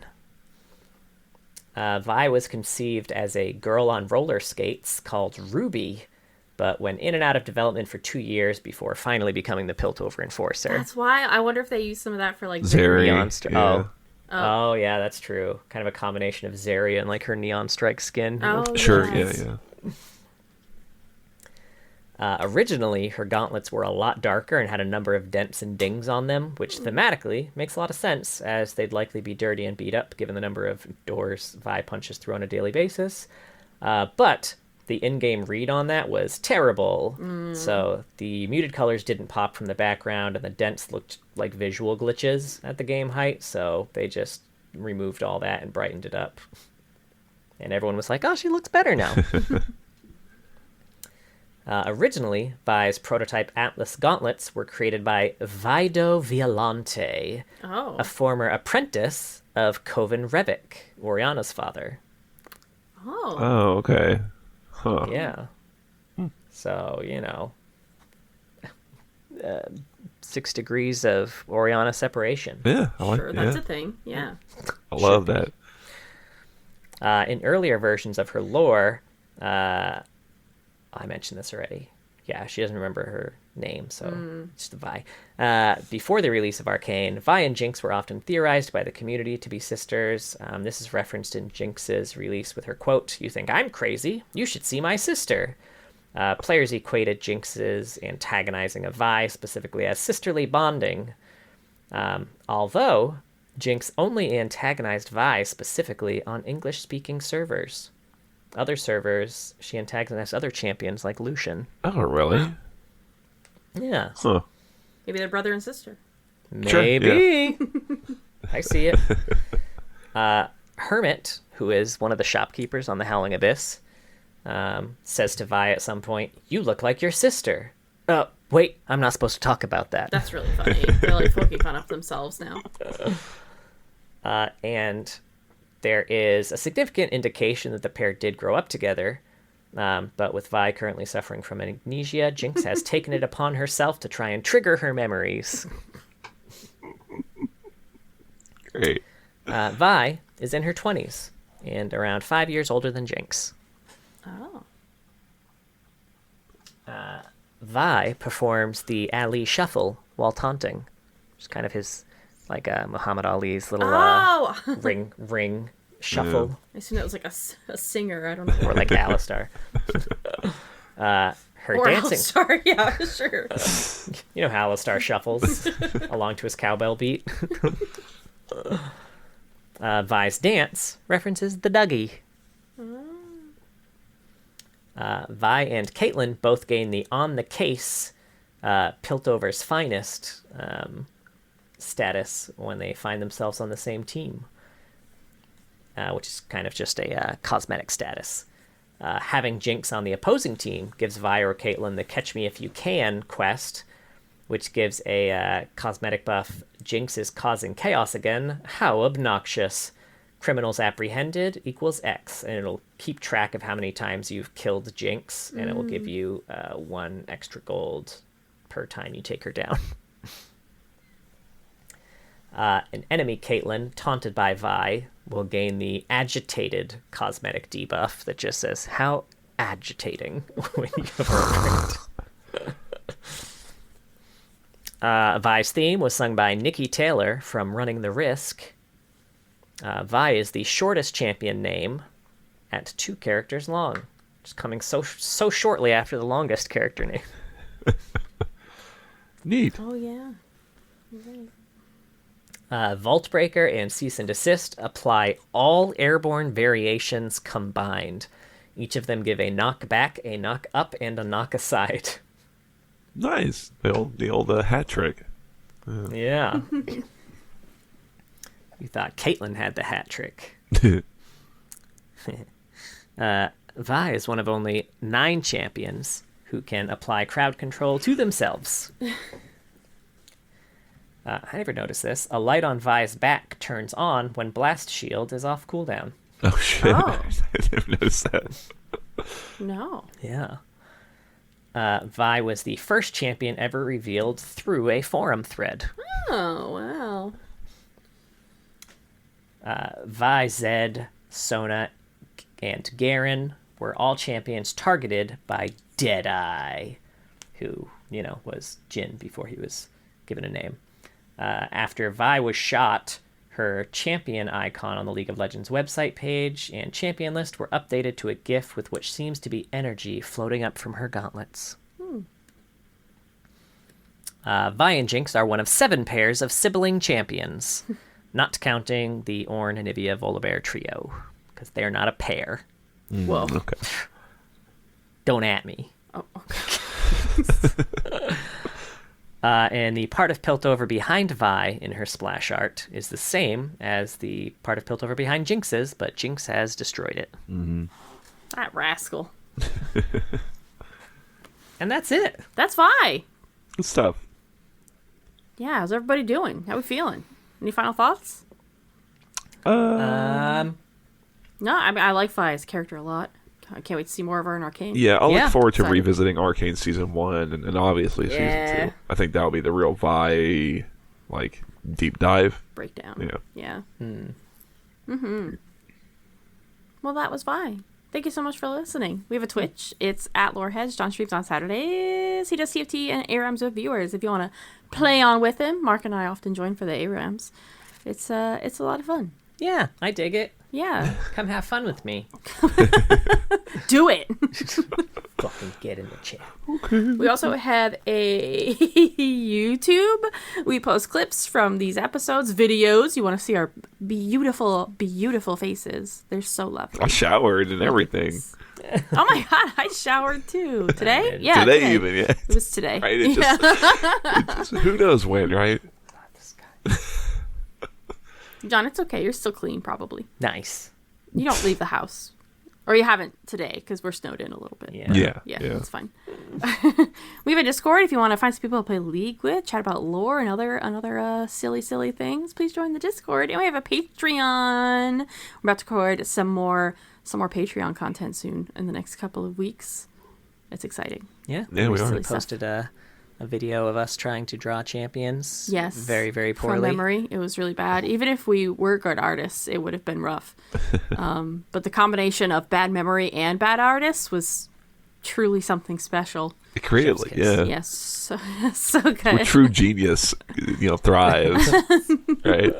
Vi was conceived as a girl on roller skates called Ruby, but went in and out of development for 2 years before finally becoming the Piltover Enforcer. That's why I wonder if they use some of that for like Zeri. Neon Yeah. Oh, yeah, that's true. Kind of a combination of Zarya and like her Neon Strike skin. Oh, Sure, yes. yeah. Originally, her gauntlets were a lot darker and had a number of dents and dings on them, which thematically makes a lot of sense, as they'd likely be dirty and beat up given the number of doors Vi punches through on a daily basis. But the in-game read on that was terrible. So the muted colors didn't pop from the background, and the dents looked like visual glitches at the game height, so they just removed all that and brightened it up. And everyone was like, oh, she looks better now. Originally, Vi's prototype Atlas gauntlets were created by Vido Violante, a former apprentice of Coven Revik, Oriana's father. Oh, okay. Huh. Yeah. So, 6 degrees of Oriana separation. Yeah, I like Sure, that's a thing. Yeah. I love that. In earlier versions of her lore, I mentioned this already. Yeah, she doesn't remember her name, so it's the Vi. Before the release of Arcane, Vi and Jinx were often theorized by the community to be sisters. This is referenced in Jinx's release with her quote, "You think I'm crazy? You should see my sister." Players equated Jinx's antagonizing of Vi specifically as sisterly bonding. Although Jinx only antagonized Vi specifically on English-speaking servers. Other servers, she antagonized other champions like Lucian. Oh, really? Yeah. Huh. Maybe they're brother and sister. Maybe. I see it. Hermit, who is one of the shopkeepers on the Howling Abyss, says to Vi at some point, "You look like your sister." Oh, wait, I'm not supposed to talk about that. That's really funny. They're like poking fun of themselves now. And there is a significant indication that the pair did grow up together, but with Vi currently suffering from amnesia, Jinx has taken it upon herself to try and trigger her memories. Great. Vi is in her 20s and around 5 years older than Jinx. Oh. Vi performs the Ali Shuffle while taunting. It's kind of his, like Muhammad Ali's little ring shuffle. I assume that was like a singer. I don't know. Or like Alistar. Her Or dancing. Alistar, yeah, sure. You know how Alistar shuffles along to his cowbell beat. Vi's dance references the Dougie. Vi and Caitlyn both gain the On the Case, Piltover's finest status when they find themselves on the same team, which is kind of just a cosmetic status. Having Jinx on the opposing team gives Vi or Caitlyn the Catch Me If You Can quest, which gives a cosmetic buff. Jinx is causing chaos again. How obnoxious. Criminals apprehended equals X, and it'll keep track of how many times you've killed Jinx, and it will give you 1 extra gold per time you take her down. An enemy Caitlyn, taunted by Vi, will gain the agitated cosmetic debuff that just says, how agitating when you have her print. Vi's theme was sung by Nikki Taylor from Running the Risk. Vi is the shortest champion name at 2 characters long. Just coming so shortly after the longest character name. Neat. Oh, yeah. You're right. Vaultbreaker and Cease and Desist apply all airborne variations combined. Each of them give a knock back, a knock up, and a knock aside. Nice. The old hat trick. Yeah. You thought Caitlyn had the hat trick. Vi is one of only 9 champions who can apply crowd control to themselves. I never noticed this. A light on Vi's back turns on when Blast Shield is off cooldown. Oh, shit. Oh. I didn't notice that. No. Yeah. Vi was the first champion ever revealed through a forum thread. Oh, wow. Vi, Zed, Sona, and Garen were all champions targeted by Deadeye, who, was Jin before he was given a name. After Vi was shot, her champion icon on the League of Legends website page and champion list were updated to a GIF with which seems to be energy floating up from her gauntlets. Vi and Jinx are one of 7 pairs of sibling champions, not counting the Ornn, Anivia, Volibear trio, because they're not a pair. Whoa. Okay. Don't at me. Oh, okay. And the part of Piltover behind Vi in her splash art is the same as the part of Piltover behind Jinx's, but Jinx has destroyed it. Mm-hmm. That rascal. And that's it. That's Vi. Good stuff. Yeah, how's everybody doing? How we feeling? Any final thoughts? Um, No, I mean, I like Vi's character a lot. I can't wait to see more of her in Arcane. Yeah, I'll Yeah. look forward to Excited. revisiting Arcane Season 1 and obviously Yeah. Season 2. I think that'll be the real Vi, deep dive. Breakdown. Yeah. Yeah. Well, that was Vi. Thank you so much for listening. We have a Twitch. It's at Loreheads. John streams on Saturdays. He does CFT and ARAMs with viewers. If you want to play on with him, Mark and I often join for the ARAMs. It's a lot of fun. yeah, I dig it. Yeah. Come have fun with me. Do it. Fucking get in the chat. We also have a YouTube. We post clips from these episodes, videos. You want to see our beautiful, beautiful faces. They're so lovely. I showered and everything. Oh my god, I showered too. Today? Yeah. Today even, yeah. It was today. Right? It just, who knows when, right? This guy. John, it's okay. You're still clean, probably. Nice. You don't leave the house. Or you haven't today, because we're snowed in a little bit. Yeah. Yeah, it's fine. We have a Discord if you want to find some people to play League with, chat about lore and other silly things. Please join the Discord. And we have a Patreon. We're about to record some more Patreon content soon in the next couple of weeks. It's exciting. Yeah. Yeah, we are. We posted a video of us trying to draw champions. Yes. Very, very From poorly. memory, it was really bad. Even if we were good artists, it would have been rough. But the combination of bad memory and bad artists was truly something special. Creatively, yeah. Yes, so Where good. true genius, thrives. Right?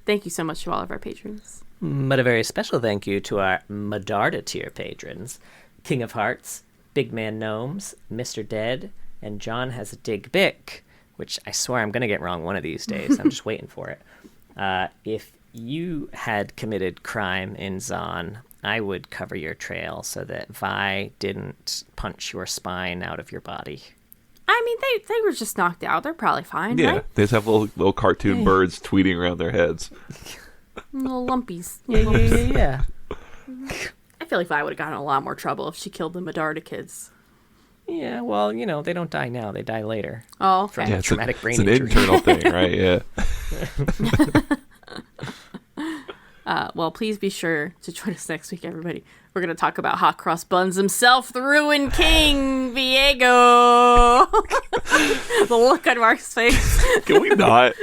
Thank you so much to all of our patrons. But a very special thank you to our Medarda tier patrons, King of Hearts, Big Man Gnomes, Mr. Dead, and John Has a Dig Bick, which I swear I'm going to get wrong one of these days. I'm just waiting for it. If you had committed crime in Zon, I would cover your trail so that Vi didn't punch your spine out of your body. I mean, they were just knocked out. They're probably fine, Yeah, right? they just have little cartoon birds tweeting around their heads. Little lumpies. Yeah. I feel like Vi would have gotten in a lot more trouble if she killed the Medarda kids. Yeah, well, they don't die now. They die later. Oh, okay. From Yeah, it's, traumatic brain an injury. internal thing, right? Yeah. Well, please be sure to join us next week, everybody. We're going to talk about Hot Cross Buns himself, the Ruined King, Viego. The look on Mark's face. Can we not?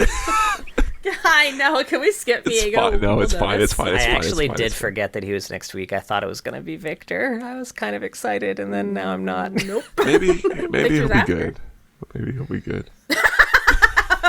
I know. Can we skip It's Viego? fine. No, it's fine. It's That's- fine. It's I fine. actually it's fine. did it's fine. forget that he was next week. I thought it was going to be Victor. I was kind of excited, and then now I'm not. Nope. Maybe he'll be after. good. Maybe he'll be good.